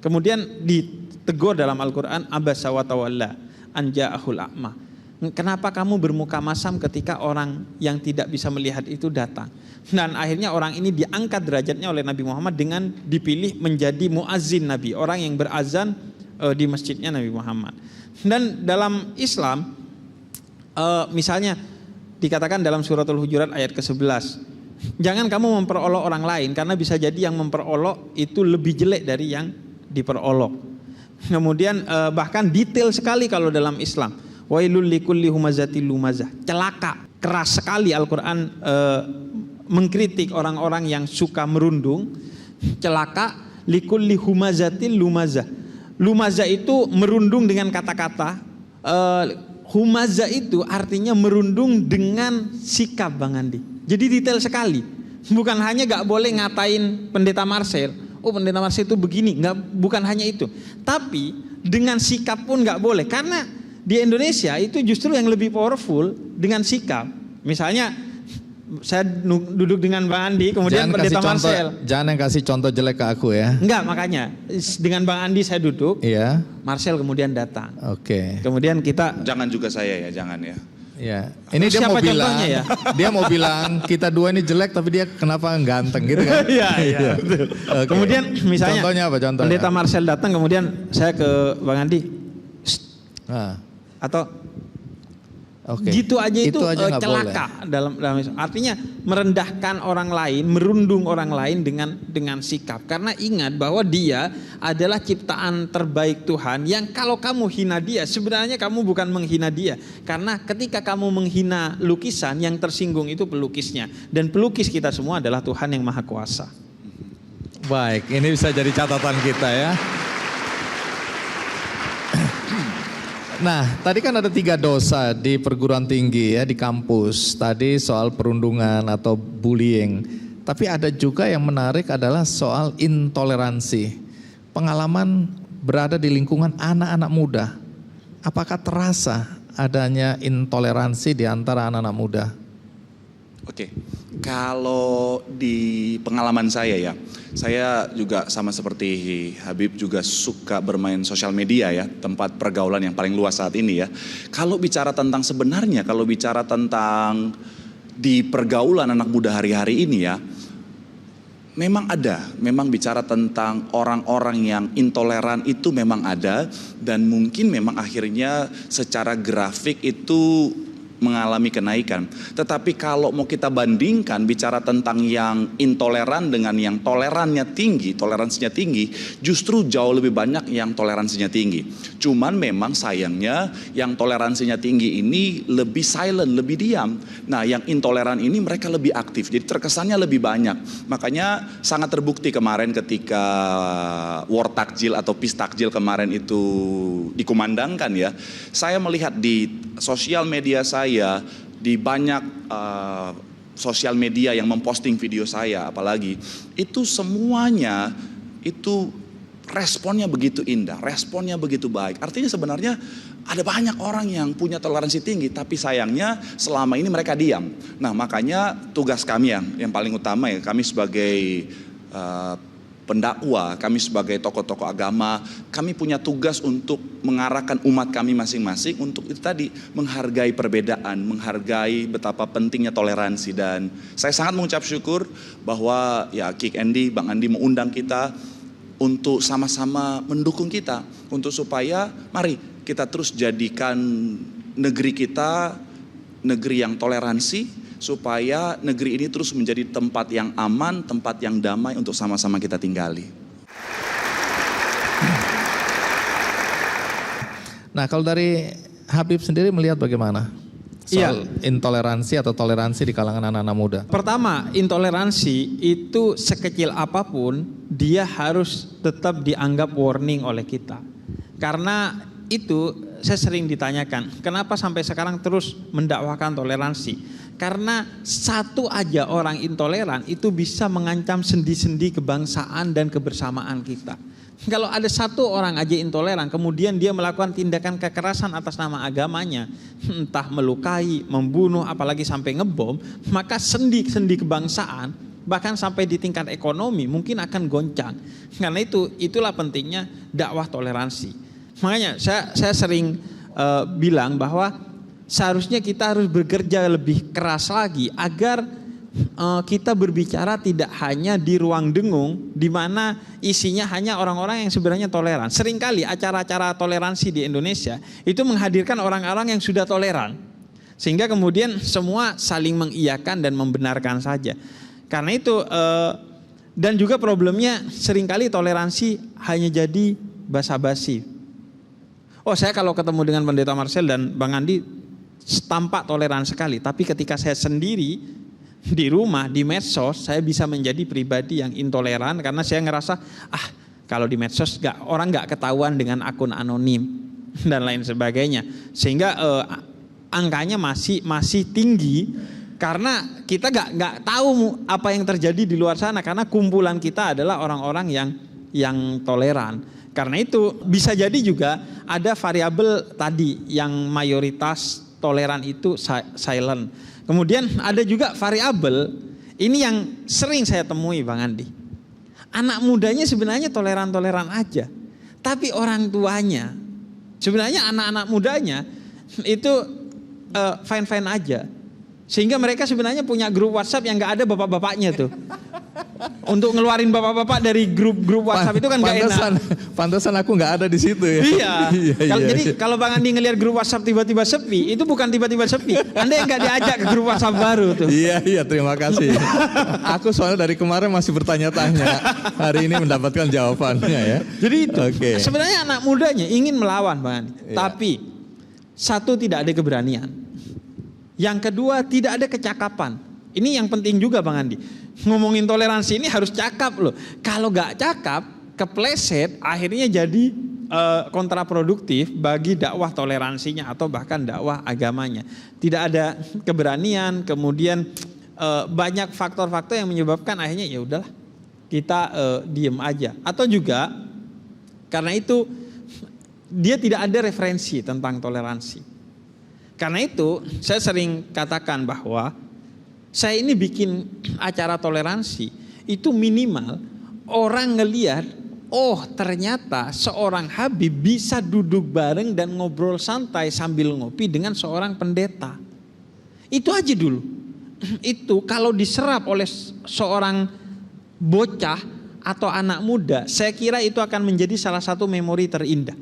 Kemudian ditegur dalam Al-Quran, abasa wa tawalla an ja'ahul a'ma. Kenapa kamu bermuka masam ketika orang yang tidak bisa melihat itu datang? Dan akhirnya orang ini diangkat derajatnya oleh Nabi Muhammad dengan dipilih menjadi muazzin Nabi, orang yang berazan di masjidnya Nabi Muhammad. Dan dalam Islam misalnya dikatakan dalam suratul Hujurat ayat ke-11, jangan kamu memperolok orang lain, karena bisa jadi yang memperolok itu lebih jelek dari yang diperolok. Kemudian bahkan detail sekali kalau dalam Islam, wailul likulli humazatil lumazah, celaka, keras sekali Al-Quran mengkritik orang-orang yang suka merundung. Celaka likulli humazatil lumazah. Lumazah itu merundung dengan kata-kata, humazah itu artinya merundung dengan sikap, Bang Andi. Jadi detail sekali. Bukan hanya gak boleh ngatain pendeta Marcel, oh pendeta Marcel itu begini, bukan hanya itu. Tapi dengan sikap pun gak boleh. Karena di Indonesia itu justru yang lebih powerful dengan sikap. Misalnya saya duduk dengan Bang Andi, kemudian pendeta Marcel. Jangan yang kasih contoh jelek ke aku ya. Enggak, makanya dengan Bang Andi saya duduk, Iya. Marcel kemudian datang. Oke. Kemudian kita, Jangan juga saya ya, jangan ya. Ya, ini dia Siapa mau bilang, contohnya ya? dia mau bilang kita dua ini jelek tapi dia kenapa ganteng gitu kan? Iya. Oke. Kemudian misalnya Contohnya apa? Contohnya. pendeta Marcel datang, kemudian saya ke Bang Andi, Ah, atau oke. gitu aja itu nggak celaka dalam artinya merendahkan orang lain, merundung orang lain dengan sikap. Karena ingat bahwa dia adalah ciptaan terbaik Tuhan, yang kalau kamu hina dia, sebenarnya kamu bukan menghina dia. Karena ketika kamu menghina lukisan, yang tersinggung itu pelukisnya, dan pelukis kita semua adalah Tuhan yang Maha Kuasa. Baik, ini bisa jadi catatan kita ya. Nah, tadi kan ada 3 dosa di perguruan tinggi ya, di kampus. Tadi soal perundungan atau bullying. Tapi ada juga yang menarik adalah soal intoleransi. Pengalaman berada di lingkungan anak-anak muda. Apakah terasa adanya intoleransi di antara anak-anak muda? Oke, kalau di pengalaman saya ya, saya juga sama seperti Habib juga suka bermain sosial media ya, tempat pergaulan yang paling luas saat ini ya. Kalau bicara tentang sebenarnya, kalau bicara tentang di pergaulan anak muda hari-hari ini ya, memang bicara tentang orang-orang yang intoleran itu memang ada, dan mungkin memang akhirnya secara grafik itu mengalami kenaikan. Tetapi kalau mau kita bandingkan bicara tentang yang intoleran dengan yang toleransinya tinggi, justru jauh lebih banyak yang toleransinya tinggi. Cuman memang sayangnya yang toleransinya tinggi ini lebih silent, lebih diam. Nah, yang intoleran ini mereka lebih aktif, jadi terkesannya lebih banyak. Makanya sangat terbukti kemarin ketika war takjil atau peace takjil kemarin itu dikumandangkan ya. Saya melihat di sosial media saya, di banyak sosial media yang memposting video saya, apalagi itu semuanya itu responnya begitu indah, responnya begitu baik. Artinya sebenarnya ada banyak orang yang punya toleransi tinggi, tapi sayangnya selama ini mereka diam. Nah, makanya tugas kami yang paling utama ya, kami sebagai pendakwah, kami sebagai tokoh-tokoh agama, kami punya tugas untuk mengarahkan umat kami masing-masing untuk itu tadi, menghargai perbedaan, menghargai betapa pentingnya toleransi. Dan saya sangat mengucap syukur bahwa ya Kik Andi, Bang Andi mengundang kita untuk sama-sama mendukung kita, untuk supaya mari kita terus jadikan negeri kita negeri yang toleransi, supaya negeri ini terus menjadi tempat yang aman, tempat yang damai untuk sama-sama kita tinggali. Nah, kalau dari Habib sendiri melihat bagaimana soal intoleransi atau toleransi di kalangan anak-anak muda? Pertama, intoleransi itu sekecil apapun dia harus tetap dianggap warning oleh kita. Karena itu saya sering ditanyakan, kenapa sampai sekarang terus mendakwakan toleransi? Karena satu aja orang intoleran itu bisa mengancam sendi-sendi kebangsaan dan kebersamaan kita. Kalau ada satu orang aja intoleran, kemudian dia melakukan tindakan kekerasan atas nama agamanya, entah melukai, membunuh, apalagi sampai ngebom, maka sendi-sendi kebangsaan, bahkan sampai di tingkat ekonomi mungkin akan goncang. Karena itulah pentingnya dakwah toleransi. Makanya saya sering bilang bahwa seharusnya kita harus bekerja lebih keras lagi agar kita berbicara tidak hanya di ruang dengung di mana isinya hanya orang-orang yang sebenarnya toleran. Seringkali acara-acara toleransi di Indonesia itu menghadirkan orang-orang yang sudah toleran, sehingga kemudian semua saling mengiyakan dan membenarkan saja. Karena itu dan juga problemnya seringkali toleransi hanya jadi basa-basi. Oh, saya kalau ketemu dengan Pendeta Marcel dan Bang Andi tampak toleran sekali, tapi ketika saya sendiri di rumah, di medsos, saya bisa menjadi pribadi yang intoleran karena saya ngerasa kalau di medsos orang nggak ketahuan dengan akun anonim dan lain sebagainya, sehingga angkanya masih tinggi karena kita nggak tahu apa yang terjadi di luar sana karena kumpulan kita adalah orang-orang yang toleran. Karena itu bisa jadi juga ada variabel tadi yang mayoritas toleran itu silent. Kemudian ada juga variabel ini yang sering saya temui Bang Andi. Anak mudanya sebenarnya toleran-toleran aja, tapi orang tuanya sebenarnya anak-anak mudanya itu fine-fine aja. Sehingga mereka sebenarnya punya grup WhatsApp yang nggak ada bapak-bapaknya tuh. Untuk ngeluarin bapak-bapak dari grup WhatsApp itu kan nggak enak. Pantesan aku nggak ada di situ ya. Iya. Jadi kalau Bang Andi ngelihat grup WhatsApp tiba-tiba sepi, itu bukan tiba-tiba sepi. Anda yang nggak diajak ke grup WhatsApp baru tuh. Iya, terima kasih. Aku soalnya dari kemarin masih bertanya-tanya. Hari ini mendapatkan jawabannya ya. Jadi itu. Okay. Sebenarnya anak mudanya ingin melawan Bang Andi. Iya. Tapi satu, tidak ada keberanian. Yang kedua, tidak ada kecakapan. Ini yang penting juga Bang Andi. Ngomongin toleransi ini harus cakap loh. Kalau gak cakap, kepleset, akhirnya jadi kontraproduktif bagi dakwah toleransinya atau bahkan dakwah agamanya. Tidak ada keberanian, kemudian banyak faktor-faktor yang menyebabkan akhirnya ya udahlah kita diem aja. Atau juga karena itu dia tidak ada referensi tentang toleransi. Karena itu saya sering katakan bahwa saya ini bikin acara toleransi itu minimal orang ngelihat, oh ternyata seorang Habib bisa duduk bareng dan ngobrol santai sambil ngopi dengan seorang pendeta. Itu aja dulu. Itu kalau diserap oleh seorang bocah atau anak muda, saya kira itu akan menjadi salah satu memori terindah.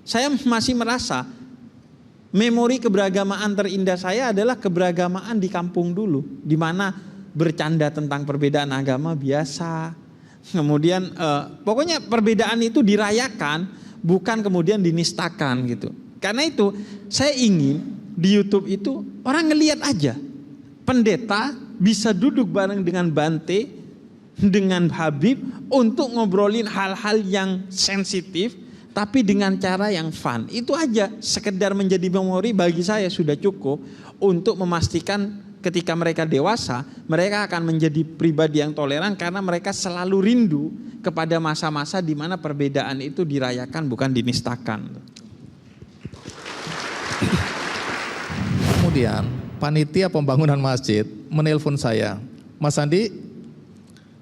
Saya masih merasa memori keberagamaan terindah saya adalah keberagamaan di kampung dulu, di mana bercanda tentang perbedaan agama biasa. Kemudian pokoknya perbedaan itu dirayakan, bukan kemudian dinistakan gitu. Karena itu saya ingin di YouTube itu orang ngelihat aja pendeta bisa duduk bareng dengan Bante, dengan Habib untuk ngobrolin hal-hal yang sensitif, tapi dengan cara yang fun. Itu aja, sekedar menjadi memori bagi saya sudah cukup untuk memastikan ketika mereka dewasa, mereka akan menjadi pribadi yang toleran karena mereka selalu rindu kepada masa-masa di mana perbedaan itu dirayakan bukan dinistakan. Kemudian panitia pembangunan masjid menelpon saya, Mas Andi,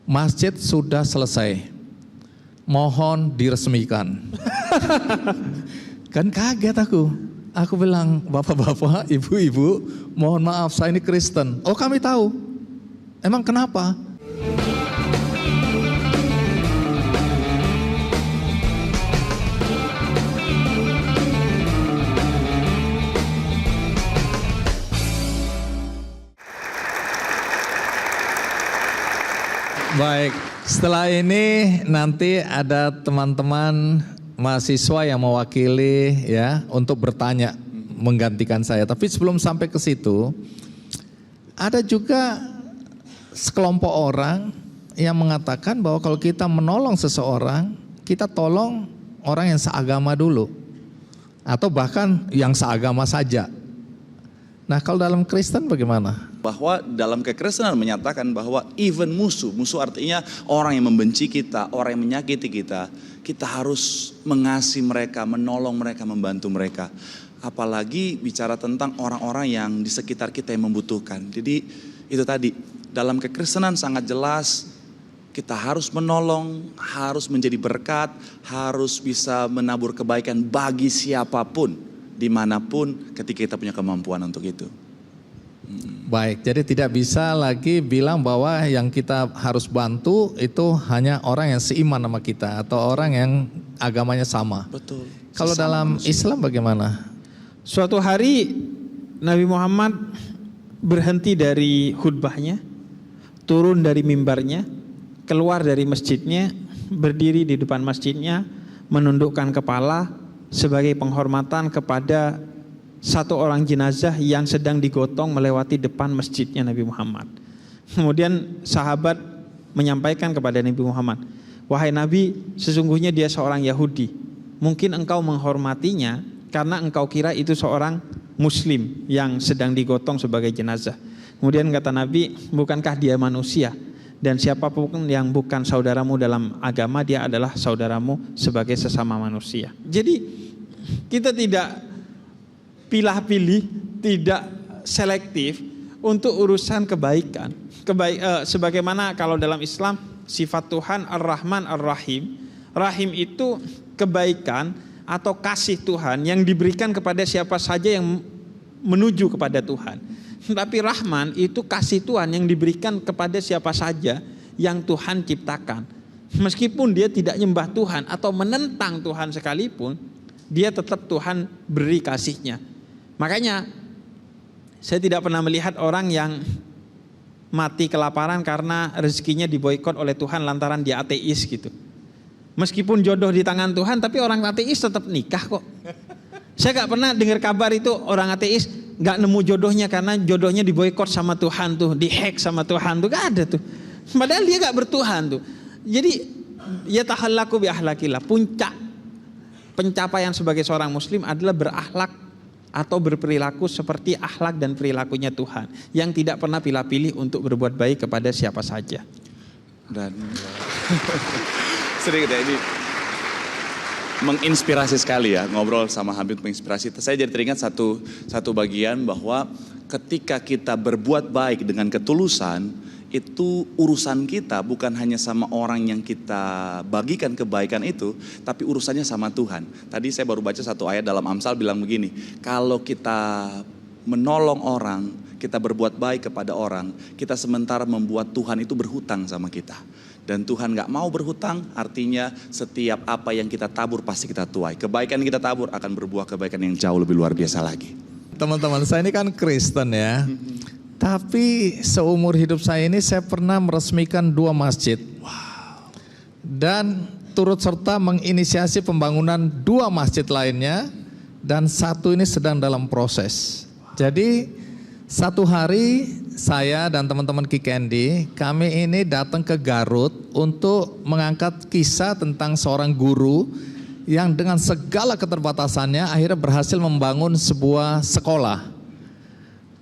masjid sudah selesai, mohon diresmikan. Kan kaget aku. Aku bilang, bapak-bapak, ibu-ibu, mohon maaf saya ini Kristen. Oh kami tahu. Emang kenapa? Baik, setelah ini nanti ada teman-teman mahasiswa yang mewakili ya untuk bertanya menggantikan saya. Tapi sebelum sampai ke situ, ada juga sekelompok orang yang mengatakan bahwa kalau kita menolong seseorang, kita tolong orang yang seagama dulu, atau bahkan yang seagama saja. Nah, kalau dalam Kristen bagaimana? Bahwa dalam kekristenan menyatakan bahwa even musuh artinya orang yang membenci kita, orang yang menyakiti kita kita harus mengasihi mereka, menolong mereka, membantu mereka. Apalagi bicara tentang orang-orang yang di sekitar kita yang membutuhkan. Jadi itu tadi, dalam kekristenan sangat jelas kita harus menolong, harus menjadi berkat, harus bisa menabur kebaikan bagi siapapun, dimanapun ketika kita punya kemampuan untuk itu. Baik, jadi tidak bisa lagi bilang bahwa yang kita harus bantu itu hanya orang yang seiman sama kita atau orang yang agamanya sama. Betul. Kalau Sesama dalam manusia. Islam bagaimana? Suatu hari Nabi Muhammad berhenti dari khutbahnya, turun dari mimbarnya, keluar dari masjidnya, berdiri di depan masjidnya, menundukkan kepala sebagai penghormatan kepada satu orang jenazah yang sedang digotong melewati depan masjidnya Nabi Muhammad. Kemudian sahabat menyampaikan kepada Nabi Muhammad, "Wahai Nabi, sesungguhnya dia seorang Yahudi. Mungkin engkau menghormatinya karena engkau kira itu seorang Muslim yang sedang digotong sebagai jenazah." Kemudian kata Nabi, "Bukankah dia manusia? Dan siapapun yang bukan saudaramu dalam agama, dia adalah saudaramu sebagai sesama manusia." Jadi kita tidak pilih-pilih, tidak selektif untuk urusan kebaikan. Sebagaimana kalau dalam Islam sifat Tuhan Ar-Rahman Ar-Rahim. Rahim itu kebaikan atau kasih Tuhan yang diberikan kepada siapa saja yang menuju kepada Tuhan. Tapi Rahman itu kasih Tuhan yang diberikan kepada siapa saja yang Tuhan ciptakan. Meskipun dia tidak nyembah Tuhan atau menentang Tuhan sekalipun, dia tetap Tuhan beri kasihnya. Makanya saya tidak pernah melihat orang yang mati kelaparan karena rezekinya diboikot oleh Tuhan lantaran dia ateis gitu. Meskipun jodoh di tangan Tuhan, tapi orang ateis tetap nikah kok. Saya gak pernah dengar kabar itu orang ateis gak nemu jodohnya karena jodohnya diboikot sama Tuhan tuh, dihack sama Tuhan tuh, gak ada tuh. Padahal dia gak bertuhan tuh. Jadi ya tahallaku bi ahlakillah, puncak pencapaian sebagai seorang muslim adalah berakhlak atau berperilaku seperti akhlak dan perilakunya Tuhan yang tidak pernah pilih-pilih untuk berbuat baik kepada siapa saja. Dan sering ya ini menginspirasi sekali ya, ngobrol sama Habib menginspirasi. Saya jadi teringat satu bagian bahwa ketika kita berbuat baik dengan ketulusan, itu urusan kita bukan hanya sama orang yang kita bagikan kebaikan itu, tapi urusannya sama Tuhan. Tadi saya baru baca satu ayat dalam Amsal bilang begini, kalau kita menolong orang, kita berbuat baik kepada orang, kita sementara membuat Tuhan itu berhutang sama kita. Dan Tuhan gak mau berhutang, artinya setiap apa yang kita tabur pasti kita tuai. Kebaikan yang kita tabur akan berbuah kebaikan yang jauh lebih luar biasa lagi. Teman-teman, saya ini kan Kristen ya. Tapi seumur hidup saya ini saya pernah meresmikan 2 masjid. Dan turut serta menginisiasi pembangunan 2 masjid lainnya. Dan 1 ini sedang dalam proses. Jadi satu hari saya dan teman-teman Kikendi, kami ini datang ke Garut untuk mengangkat kisah tentang seorang guru yang dengan segala keterbatasannya akhirnya berhasil membangun sebuah sekolah.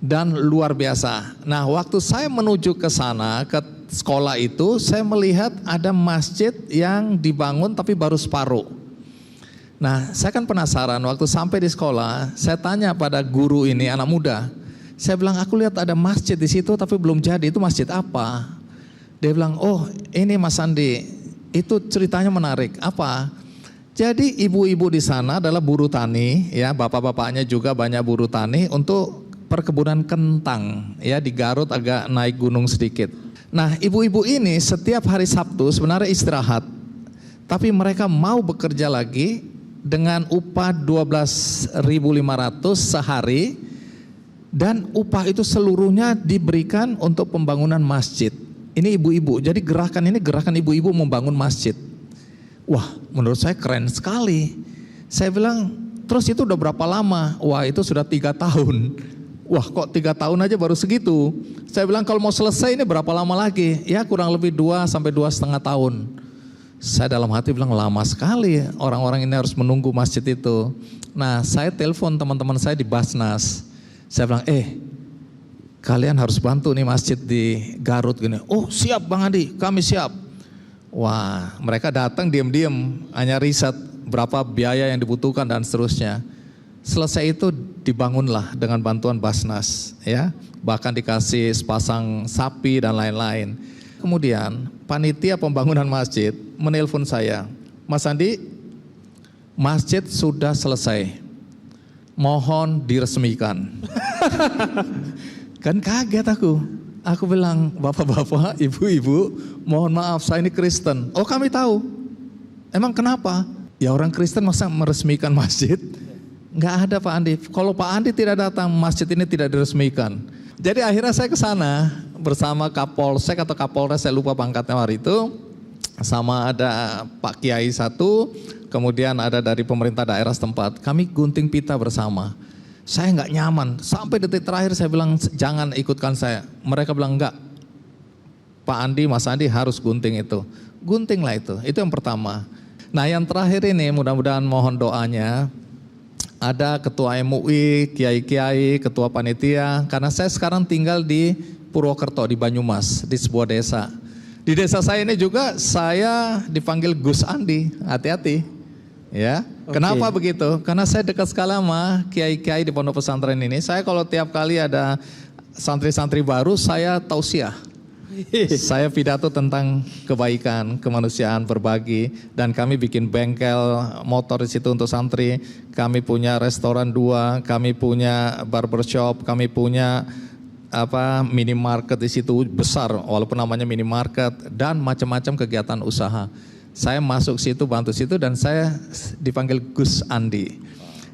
Dan luar biasa. Nah, waktu saya menuju ke sana, ke sekolah itu, saya melihat ada masjid yang dibangun tapi baru separuh. Nah, saya kan penasaran, waktu sampai di sekolah, saya tanya pada guru ini, anak muda. Saya bilang, aku lihat ada masjid di situ tapi belum jadi, itu masjid apa? Dia bilang, oh ini Mas Andi, itu ceritanya menarik. Apa? Jadi ibu-ibu di sana adalah buruh tani, ya bapak-bapaknya juga banyak buruh tani untuk perkebunan kentang, ya di Garut agak naik gunung sedikit. Nah, ibu-ibu ini setiap hari Sabtu sebenarnya istirahat, tapi mereka mau bekerja lagi dengan upah 12.500 sehari, dan upah itu seluruhnya diberikan untuk pembangunan masjid. Ini ibu-ibu, jadi gerakan ini gerakan ibu-ibu membangun masjid. Wah, menurut saya keren sekali. Saya bilang, terus itu udah berapa lama? Wah, itu sudah 3 tahun. Wah, kok 3 tahun aja baru segitu? Saya bilang kalau mau selesai ini berapa lama lagi? Ya kurang lebih 2 sampai 2,5 tahun. Saya dalam hati bilang lama sekali orang-orang ini harus menunggu masjid itu. Nah, saya telepon teman-teman saya di Basnas. Saya bilang, kalian harus bantu nih masjid di Garut gini. Oh siap Bang Andi, kami siap. Wah, mereka datang diam-diam, hanya riset berapa biaya yang dibutuhkan dan seterusnya. Selesai itu dibangunlah dengan bantuan Basnas, ya. Bahkan dikasih sepasang sapi dan lain-lain. Kemudian panitia pembangunan masjid menelpon saya, Mas Andi, masjid sudah selesai, mohon diresmikan. Kan kaget aku. Aku bilang, bapak-bapak, ibu-ibu, mohon maaf saya ini Kristen. Oh kami tahu. Emang kenapa? Ya orang Kristen masa meresmikan masjid? Enggak ada Pak Andi. Kalau Pak Andi tidak datang, masjid ini tidak diresmikan. Jadi akhirnya saya ke sana bersama Kapolsek atau Kapolres, saya lupa pangkatnya hari itu. Sama ada Pak Kiai satu, kemudian ada dari pemerintah daerah setempat. Kami gunting pita bersama. Saya nggak nyaman, sampai detik terakhir saya bilang jangan ikutkan saya. Mereka bilang enggak, Pak Andi, Mas Andi harus gunting itu. Guntinglah itu yang pertama. Nah yang terakhir ini mudah-mudahan mohon doanya. Ada ketua MUI, kiai-kiai, ketua panitia. Karena saya sekarang tinggal di Purwokerto, di Banyumas, di sebuah desa. Di desa saya ini juga saya dipanggil Gus Andi, hati-hati. Ya, kenapa begitu? Karena saya dekat sekali sama kiai-kiai di pondok pesantren ini. Saya kalau tiap kali ada santri-santri baru, saya tausiah. Saya pidato tentang kebaikan, kemanusiaan, berbagi, dan kami bikin bengkel motor di situ untuk santri. Kami punya restoran 2, kami punya barbershop, kami punya minimarket di situ besar, walaupun namanya minimarket, dan macam-macam kegiatan usaha. Saya masuk situ, bantu situ, dan saya dipanggil Gus Andi.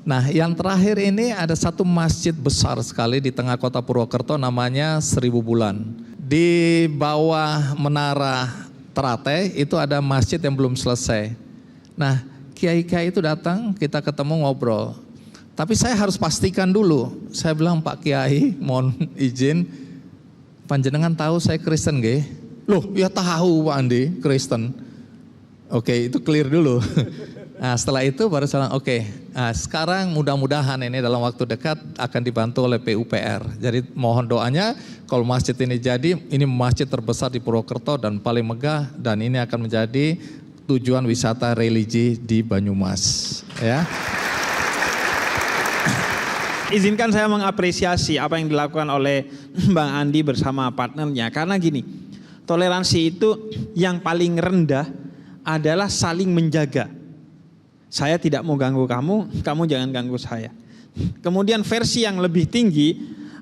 Nah yang terakhir ini ada satu masjid besar sekali di tengah kota Purwokerto, namanya 1000 Bulan. Di bawah menara Teratai itu ada masjid yang belum selesai. Nah kiai-kiai itu datang, kita ketemu ngobrol. Tapi saya harus pastikan dulu. Saya bilang, Pak Kiai mohon izin, panjenengan tahu saya Kristen nggih? Loh ya tahu Pak Andi, Kristen. Oke, itu clear dulu. Nah, setelah itu baru saya bilang, oke, nah, sekarang mudah-mudahan ini dalam waktu dekat akan dibantu oleh PUPR. Jadi mohon doanya kalau masjid ini jadi, ini masjid terbesar di Purwokerto dan paling megah, dan ini akan menjadi tujuan wisata religi di Banyumas. Ya. Izinkan saya mengapresiasi apa yang dilakukan oleh Bang Andi bersama partnernya. Karena gini, toleransi itu yang paling rendah adalah saling menjaga. Saya tidak mau ganggu kamu, kamu jangan ganggu saya. Kemudian versi yang lebih tinggi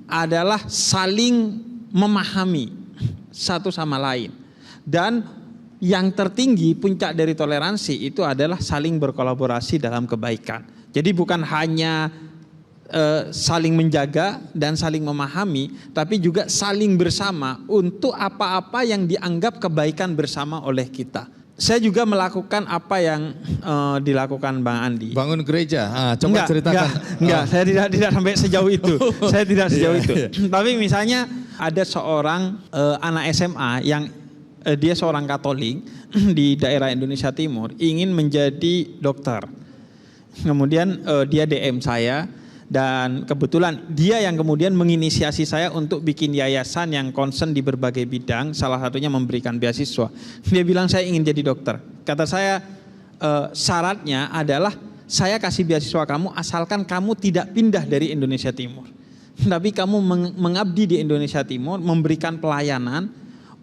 adalah saling memahami satu sama lain. Dan yang tertinggi, puncak dari toleransi itu adalah saling berkolaborasi dalam kebaikan. Jadi bukan hanya saling menjaga dan saling memahami, tapi juga saling bersama untuk apa-apa yang dianggap kebaikan bersama oleh kita. Saya juga melakukan apa yang dilakukan Bang Andi. Bangun gereja. Coba ceritakan. Enggak, saya tidak sampai sejauh itu. Saya tidak sejauh itu. Tapi misalnya ada seorang anak SMA yang dia seorang Katolik di daerah Indonesia Timur, ingin menjadi dokter. Kemudian dia DM saya. Dan kebetulan dia yang kemudian menginisiasi saya untuk bikin yayasan yang concern di berbagai bidang, salah satunya memberikan beasiswa. Dia bilang saya ingin jadi dokter. Kata saya syaratnya adalah saya kasih beasiswa kamu asalkan kamu tidak pindah dari Indonesia Timur. Tapi kamu mengabdi di Indonesia Timur, memberikan pelayanan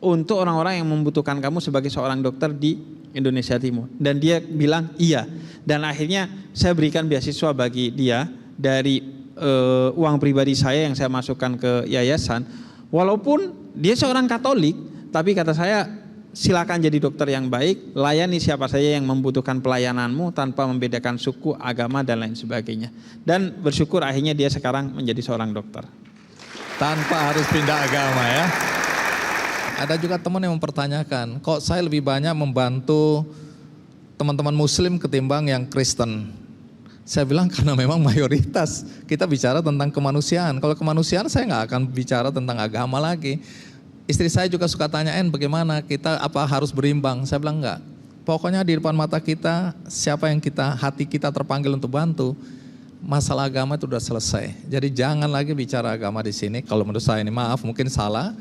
untuk orang-orang yang membutuhkan kamu sebagai seorang dokter di Indonesia Timur. Dan dia bilang iya. Dan akhirnya saya berikan beasiswa bagi dia dari uang pribadi saya yang saya masukkan ke yayasan. Walaupun dia seorang Katolik, tapi kata saya silakan jadi dokter yang baik, layani siapa saja yang membutuhkan pelayananmu tanpa membedakan suku, agama dan lain sebagainya. Dan bersyukur akhirnya dia sekarang menjadi seorang dokter. Tanpa harus pindah agama ya. Ada juga teman yang mempertanyakan, kok saya lebih banyak membantu teman-teman Muslim ketimbang yang Kristen? Saya bilang karena memang mayoritas kita bicara tentang kemanusiaan. Kalau kemanusiaan saya nggak akan bicara tentang agama lagi. Istri saya juga suka tanyain bagaimana kita apa harus berimbang. Saya bilang enggak. Pokoknya di depan mata kita siapa yang hati kita terpanggil untuk bantu. Masalah agama itu sudah selesai. Jadi jangan lagi bicara agama di sini. Kalau menurut saya ini maaf mungkin salah.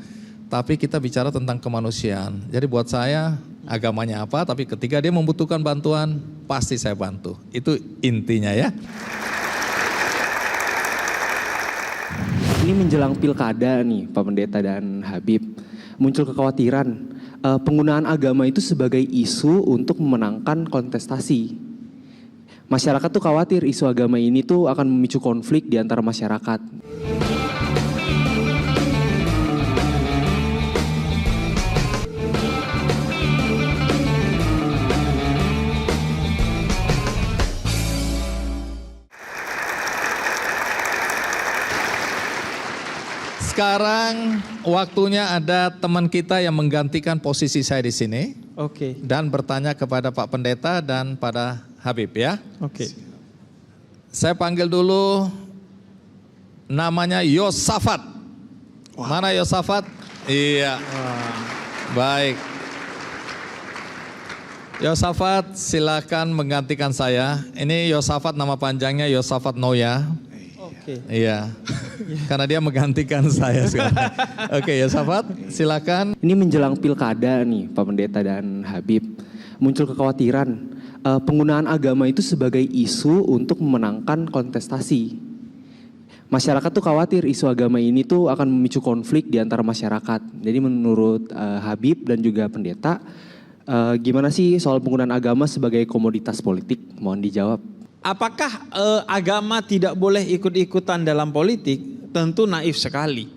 Tapi kita bicara tentang kemanusiaan. Jadi buat saya agamanya apa, tapi ketika dia membutuhkan bantuan, pasti saya bantu. Itu intinya ya. Ini menjelang pilkada nih Pak Pendeta dan Habib, muncul kekhawatiran penggunaan agama itu sebagai isu untuk memenangkan kontestasi. Masyarakat tuh khawatir isu agama ini tuh akan memicu konflik di antara masyarakat. Sekarang waktunya ada teman kita yang menggantikan posisi saya di sini Oke. dan bertanya kepada Pak Pendeta dan pada Habib ya. Oke. Saya panggil dulu namanya Yosafat. Mana Yosafat? Iya. Baik. Yosafat silakan menggantikan saya. Ini Yosafat nama panjangnya Yosafat Noya. Oke. Iya. Karena dia menggantikan saya sekarang. Oke, Yosafat silakan. Ini menjelang pilkada nih Pak Pendeta dan Habib, muncul kekhawatiran penggunaan agama itu sebagai isu untuk memenangkan kontestasi. Masyarakat tuh khawatir isu agama ini tuh akan memicu konflik di antara masyarakat. Jadi menurut Habib dan juga Pendeta, gimana sih soal penggunaan agama sebagai komoditas politik? Mohon dijawab. Apakah agama tidak boleh ikut-ikutan dalam politik? Tentu naif sekali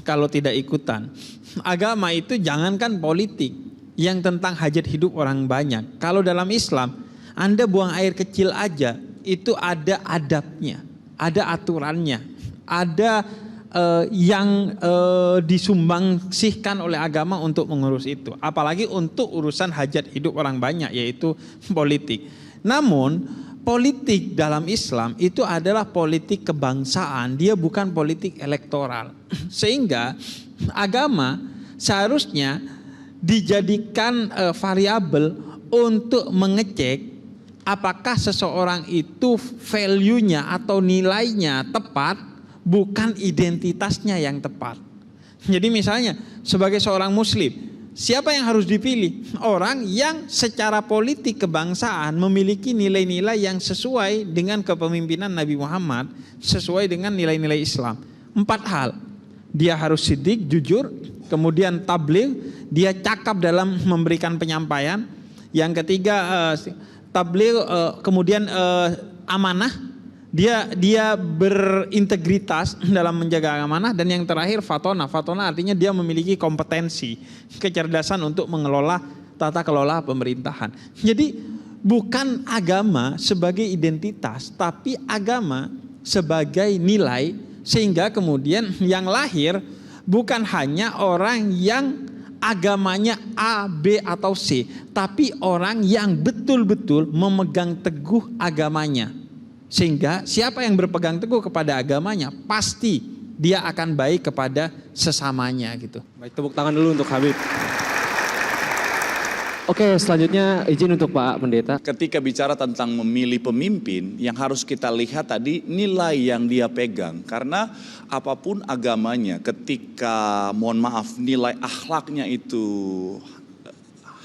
kalau tidak ikutan. Agama itu jangankan politik yang tentang hajat hidup orang banyak. Kalau dalam Islam, Anda buang air kecil aja, itu ada adabnya, ada aturannya, ada yang disumbangsihkan oleh agama untuk mengurus itu. Apalagi untuk urusan hajat hidup orang banyak, yaitu politik. Namun politik dalam Islam itu adalah politik kebangsaan, dia bukan politik elektoral. Sehingga agama seharusnya dijadikan variabel untuk mengecek apakah seseorang itu value-nya atau nilainya tepat, bukan identitasnya yang tepat. Jadi misalnya sebagai seorang muslim, siapa yang harus dipilih? Orang yang secara politik kebangsaan memiliki nilai-nilai yang sesuai dengan kepemimpinan Nabi Muhammad, sesuai dengan nilai-nilai Islam. 4 hal. Dia harus sidik, jujur, kemudian tabligh, dia cakap dalam memberikan penyampaian. Yang ketiga tabligh, kemudian amanah. Dia berintegritas dalam menjaga amanah, dan yang terakhir fatona. Fatona artinya dia memiliki kompetensi, kecerdasan untuk mengelola tata kelola pemerintahan. Jadi bukan agama sebagai identitas, tapi agama sebagai nilai, sehingga kemudian yang lahir bukan hanya orang yang agamanya A, B atau C, tapi orang yang betul-betul memegang teguh agamanya. Sehingga siapa yang berpegang teguh kepada agamanya, pasti dia akan baik kepada sesamanya gitu. Baik, tepuk tangan dulu untuk Habib. Oke, selanjutnya izin untuk Pak Pendeta. Ketika bicara tentang memilih pemimpin, yang harus kita lihat tadi nilai yang dia pegang. Karena apapun agamanya, ketika mohon maaf nilai akhlaknya itu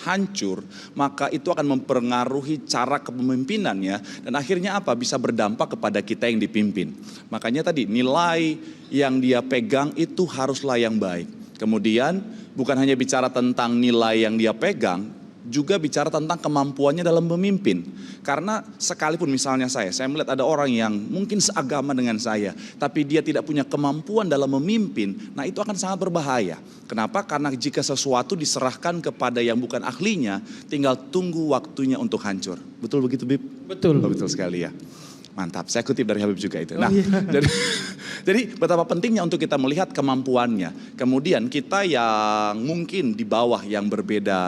hancur, maka itu akan mempengaruhi cara kepemimpinannya, dan akhirnya apa? Bisa berdampak kepada kita yang dipimpin. Makanya tadi nilai yang dia pegang itu haruslah yang baik. Kemudian bukan hanya bicara tentang nilai yang dia pegang, juga bicara tentang kemampuannya dalam memimpin. Karena sekalipun misalnya saya melihat ada orang yang mungkin seagama dengan saya, tapi dia tidak punya kemampuan dalam memimpin, nah itu akan sangat berbahaya. Kenapa? Karena jika sesuatu diserahkan kepada yang bukan ahlinya, tinggal tunggu waktunya untuk hancur. Betul begitu, Bib? Betul. Oh, betul sekali ya. Mantap, saya kutip dari Habib juga itu. Nah, jadi betapa pentingnya untuk kita melihat kemampuannya. Kemudian kita yang mungkin di bawah yang berbeda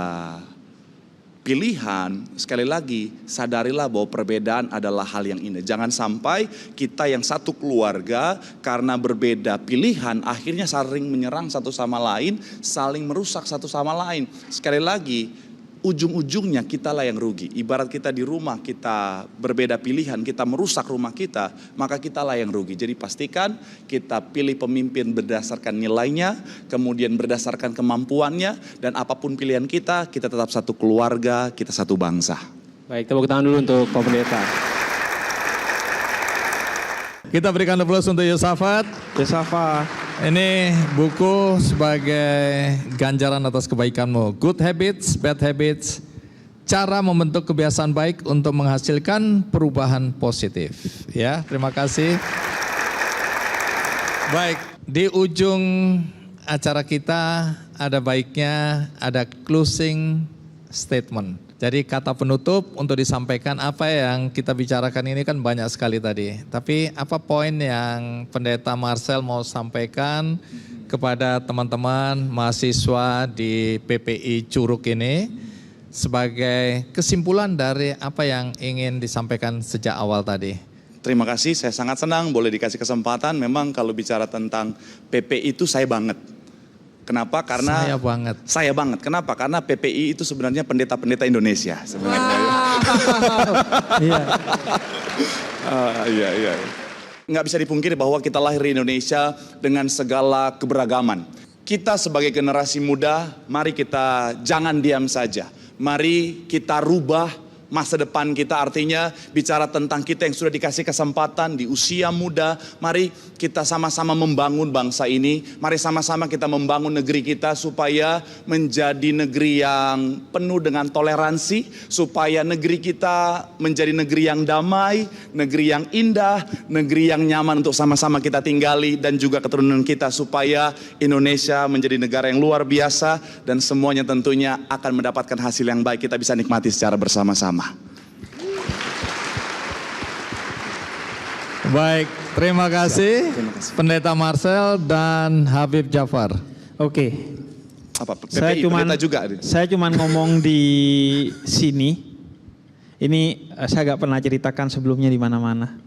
pilihan, sekali lagi sadarilah bahwa perbedaan adalah hal yang indah. Jangan sampai kita yang satu keluarga karena berbeda pilihan akhirnya saling menyerang satu sama lain, saling merusak satu sama lain. Sekali lagi, ujung-ujungnya kitalah yang rugi. Ibarat kita di rumah, kita berbeda pilihan, kita merusak rumah kita, maka kitalah yang rugi. Jadi pastikan kita pilih pemimpin berdasarkan nilainya, kemudian berdasarkan kemampuannya, dan apapun pilihan kita tetap satu keluarga, kita satu bangsa. Baik, tepuk tangan dulu untuk Pak Pendeta. Kita berikan aplaus untuk Yosafat. Yosafat. Ini buku sebagai ganjaran atas kebaikanmu. Good Habits, Bad Habits. Cara membentuk kebiasaan baik untuk menghasilkan perubahan positif. Ya, terima kasih. Baik, di ujung acara kita ada baiknya ada closing statement. Jadi kata penutup untuk disampaikan apa yang kita bicarakan ini kan banyak sekali tadi. Tapi apa poin yang Pendeta Marcel mau sampaikan kepada teman-teman mahasiswa di PPI Curug ini sebagai kesimpulan dari apa yang ingin disampaikan sejak awal tadi? Terima kasih, saya sangat senang boleh dikasih kesempatan. Memang kalau bicara tentang PPI itu saya banget. Kenapa? Karena saya banget. Kenapa? Karena PPI itu sebenarnya pendeta-pendeta Indonesia sebenarnya. Iya. Nggak bisa dipungkiri bahwa kita lahir di Indonesia dengan segala keberagaman. Kita sebagai generasi muda, mari kita jangan diam saja. Mari kita rubah masa depan kita, artinya bicara tentang kita yang sudah dikasih kesempatan di usia muda. Mari kita sama-sama membangun bangsa ini. Mari sama-sama kita membangun negeri kita supaya menjadi negeri yang penuh dengan toleransi. Supaya negeri kita menjadi negeri yang damai, negeri yang indah, negeri yang nyaman untuk sama-sama kita tinggali. Dan juga keturunan kita supaya Indonesia menjadi negara yang luar biasa. Dan semuanya tentunya akan mendapatkan hasil yang baik, kita bisa nikmati secara bersama-sama. Baik, terima kasih Pendeta Marcel dan Habib Jafar. Oke. Apa? PPI, saya cuman ngomong di sini. Ini saya gak pernah ceritakan sebelumnya di mana-mana.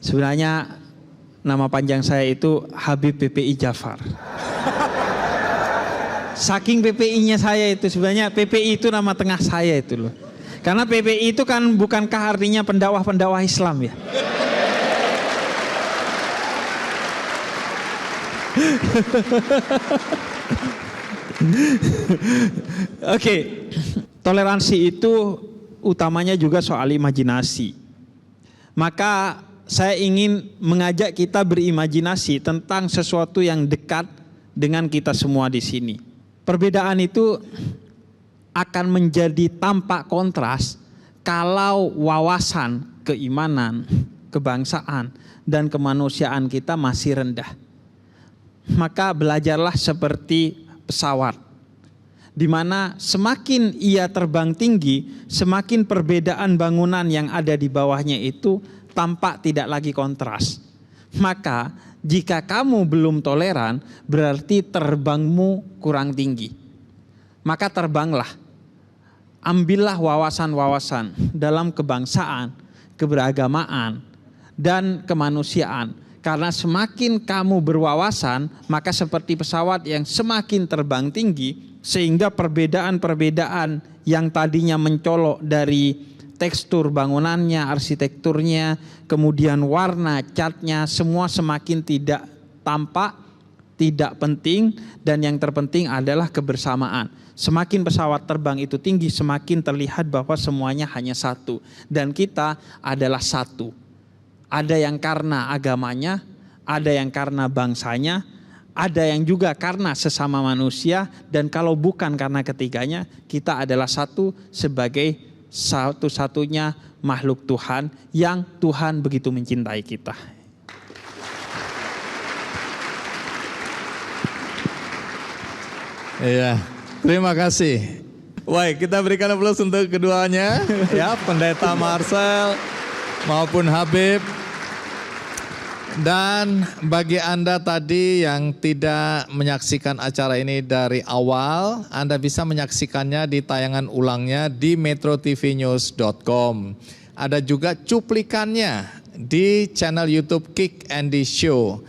Sebenarnya nama panjang saya itu Habib PPI Jafar. Saking PPI-nya saya itu, sebenarnya PPI itu nama tengah saya itu loh. Karena PPI itu kan bukankah artinya pendakwah-pendakwah Islam ya? Oke, toleransi itu utamanya juga soal imajinasi. Maka saya ingin mengajak kita berimajinasi tentang sesuatu yang dekat dengan kita semua di sini. Perbedaan itu akan menjadi tampak kontras kalau wawasan, keimanan, kebangsaan, dan kemanusiaan kita masih rendah. Maka belajarlah seperti pesawat, di mana semakin ia terbang tinggi, semakin perbedaan bangunan yang ada di bawahnya itu tampak tidak lagi kontras. Maka jika kamu belum toleran, berarti terbangmu kurang tinggi. Maka terbanglah, ambillah wawasan-wawasan dalam kebangsaan, keberagamaan, dan kemanusiaan. Karena semakin kamu berwawasan, maka seperti pesawat yang semakin terbang tinggi, sehingga perbedaan-perbedaan yang tadinya mencolok dari tekstur bangunannya, arsitekturnya, kemudian warna, catnya, semua semakin tidak tampak, tidak penting, dan yang terpenting adalah kebersamaan. Semakin pesawat terbang itu tinggi, semakin terlihat bahwa semuanya hanya satu. Dan kita adalah satu. Ada yang karena agamanya, ada yang karena bangsanya, ada yang juga karena sesama manusia, dan kalau bukan karena ketiganya, kita adalah satu sebagai satu-satunya makhluk Tuhan yang Tuhan begitu mencintai kita. Iya, terima kasih. Baik, kita berikan aplaus untuk keduanya, ya, Pendeta Marcel maupun Habib. Dan bagi Anda tadi yang tidak menyaksikan acara ini dari awal, Anda bisa menyaksikannya di tayangan ulangnya di metrotvnews.com. Ada juga cuplikannya di channel YouTube Kick Andy Show.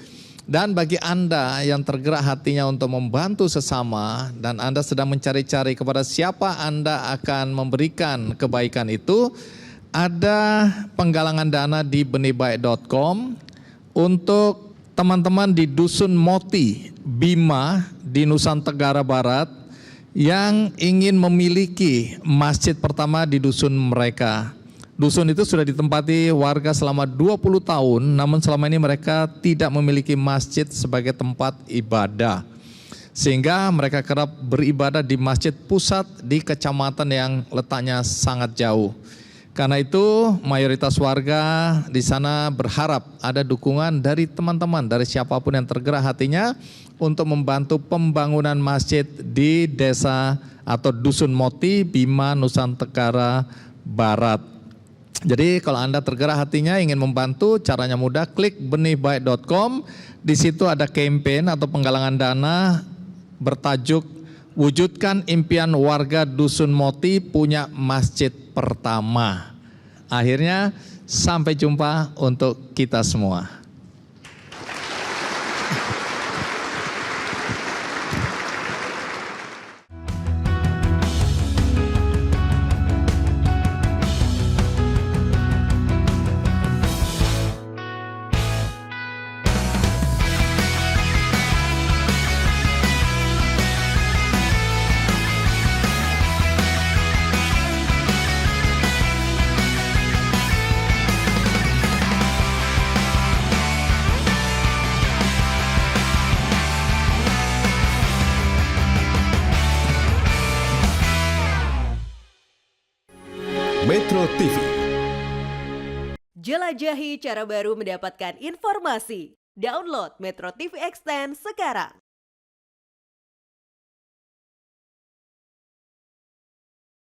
Dan bagi Anda yang tergerak hatinya untuk membantu sesama dan Anda sedang mencari-cari kepada siapa Anda akan memberikan kebaikan itu, ada penggalangan dana di benihbaik.com untuk teman-teman di Dusun Moti, Bima di Nusa Tenggara Barat yang ingin memiliki masjid pertama di dusun mereka. Dusun itu sudah ditempati warga selama 20 tahun, namun selama ini mereka tidak memiliki masjid sebagai tempat ibadah. Sehingga mereka kerap beribadah di masjid pusat di kecamatan yang letaknya sangat jauh. Karena itu mayoritas warga di sana berharap ada dukungan dari teman-teman, dari siapapun yang tergerak hatinya untuk membantu pembangunan masjid di desa atau Dusun Moti, Bima, Nusa Tenggara Barat. Jadi kalau Anda tergerak hatinya ingin membantu, caranya mudah, klik benihbaik.com. Di situ ada campaign atau penggalangan dana bertajuk Wujudkan Impian Warga Dusun Moti Punya Masjid Pertama. Akhirnya sampai jumpa untuk kita semua. Metro TV. Jelajahi cara baru mendapatkan informasi. Download Metro TV Extend sekarang.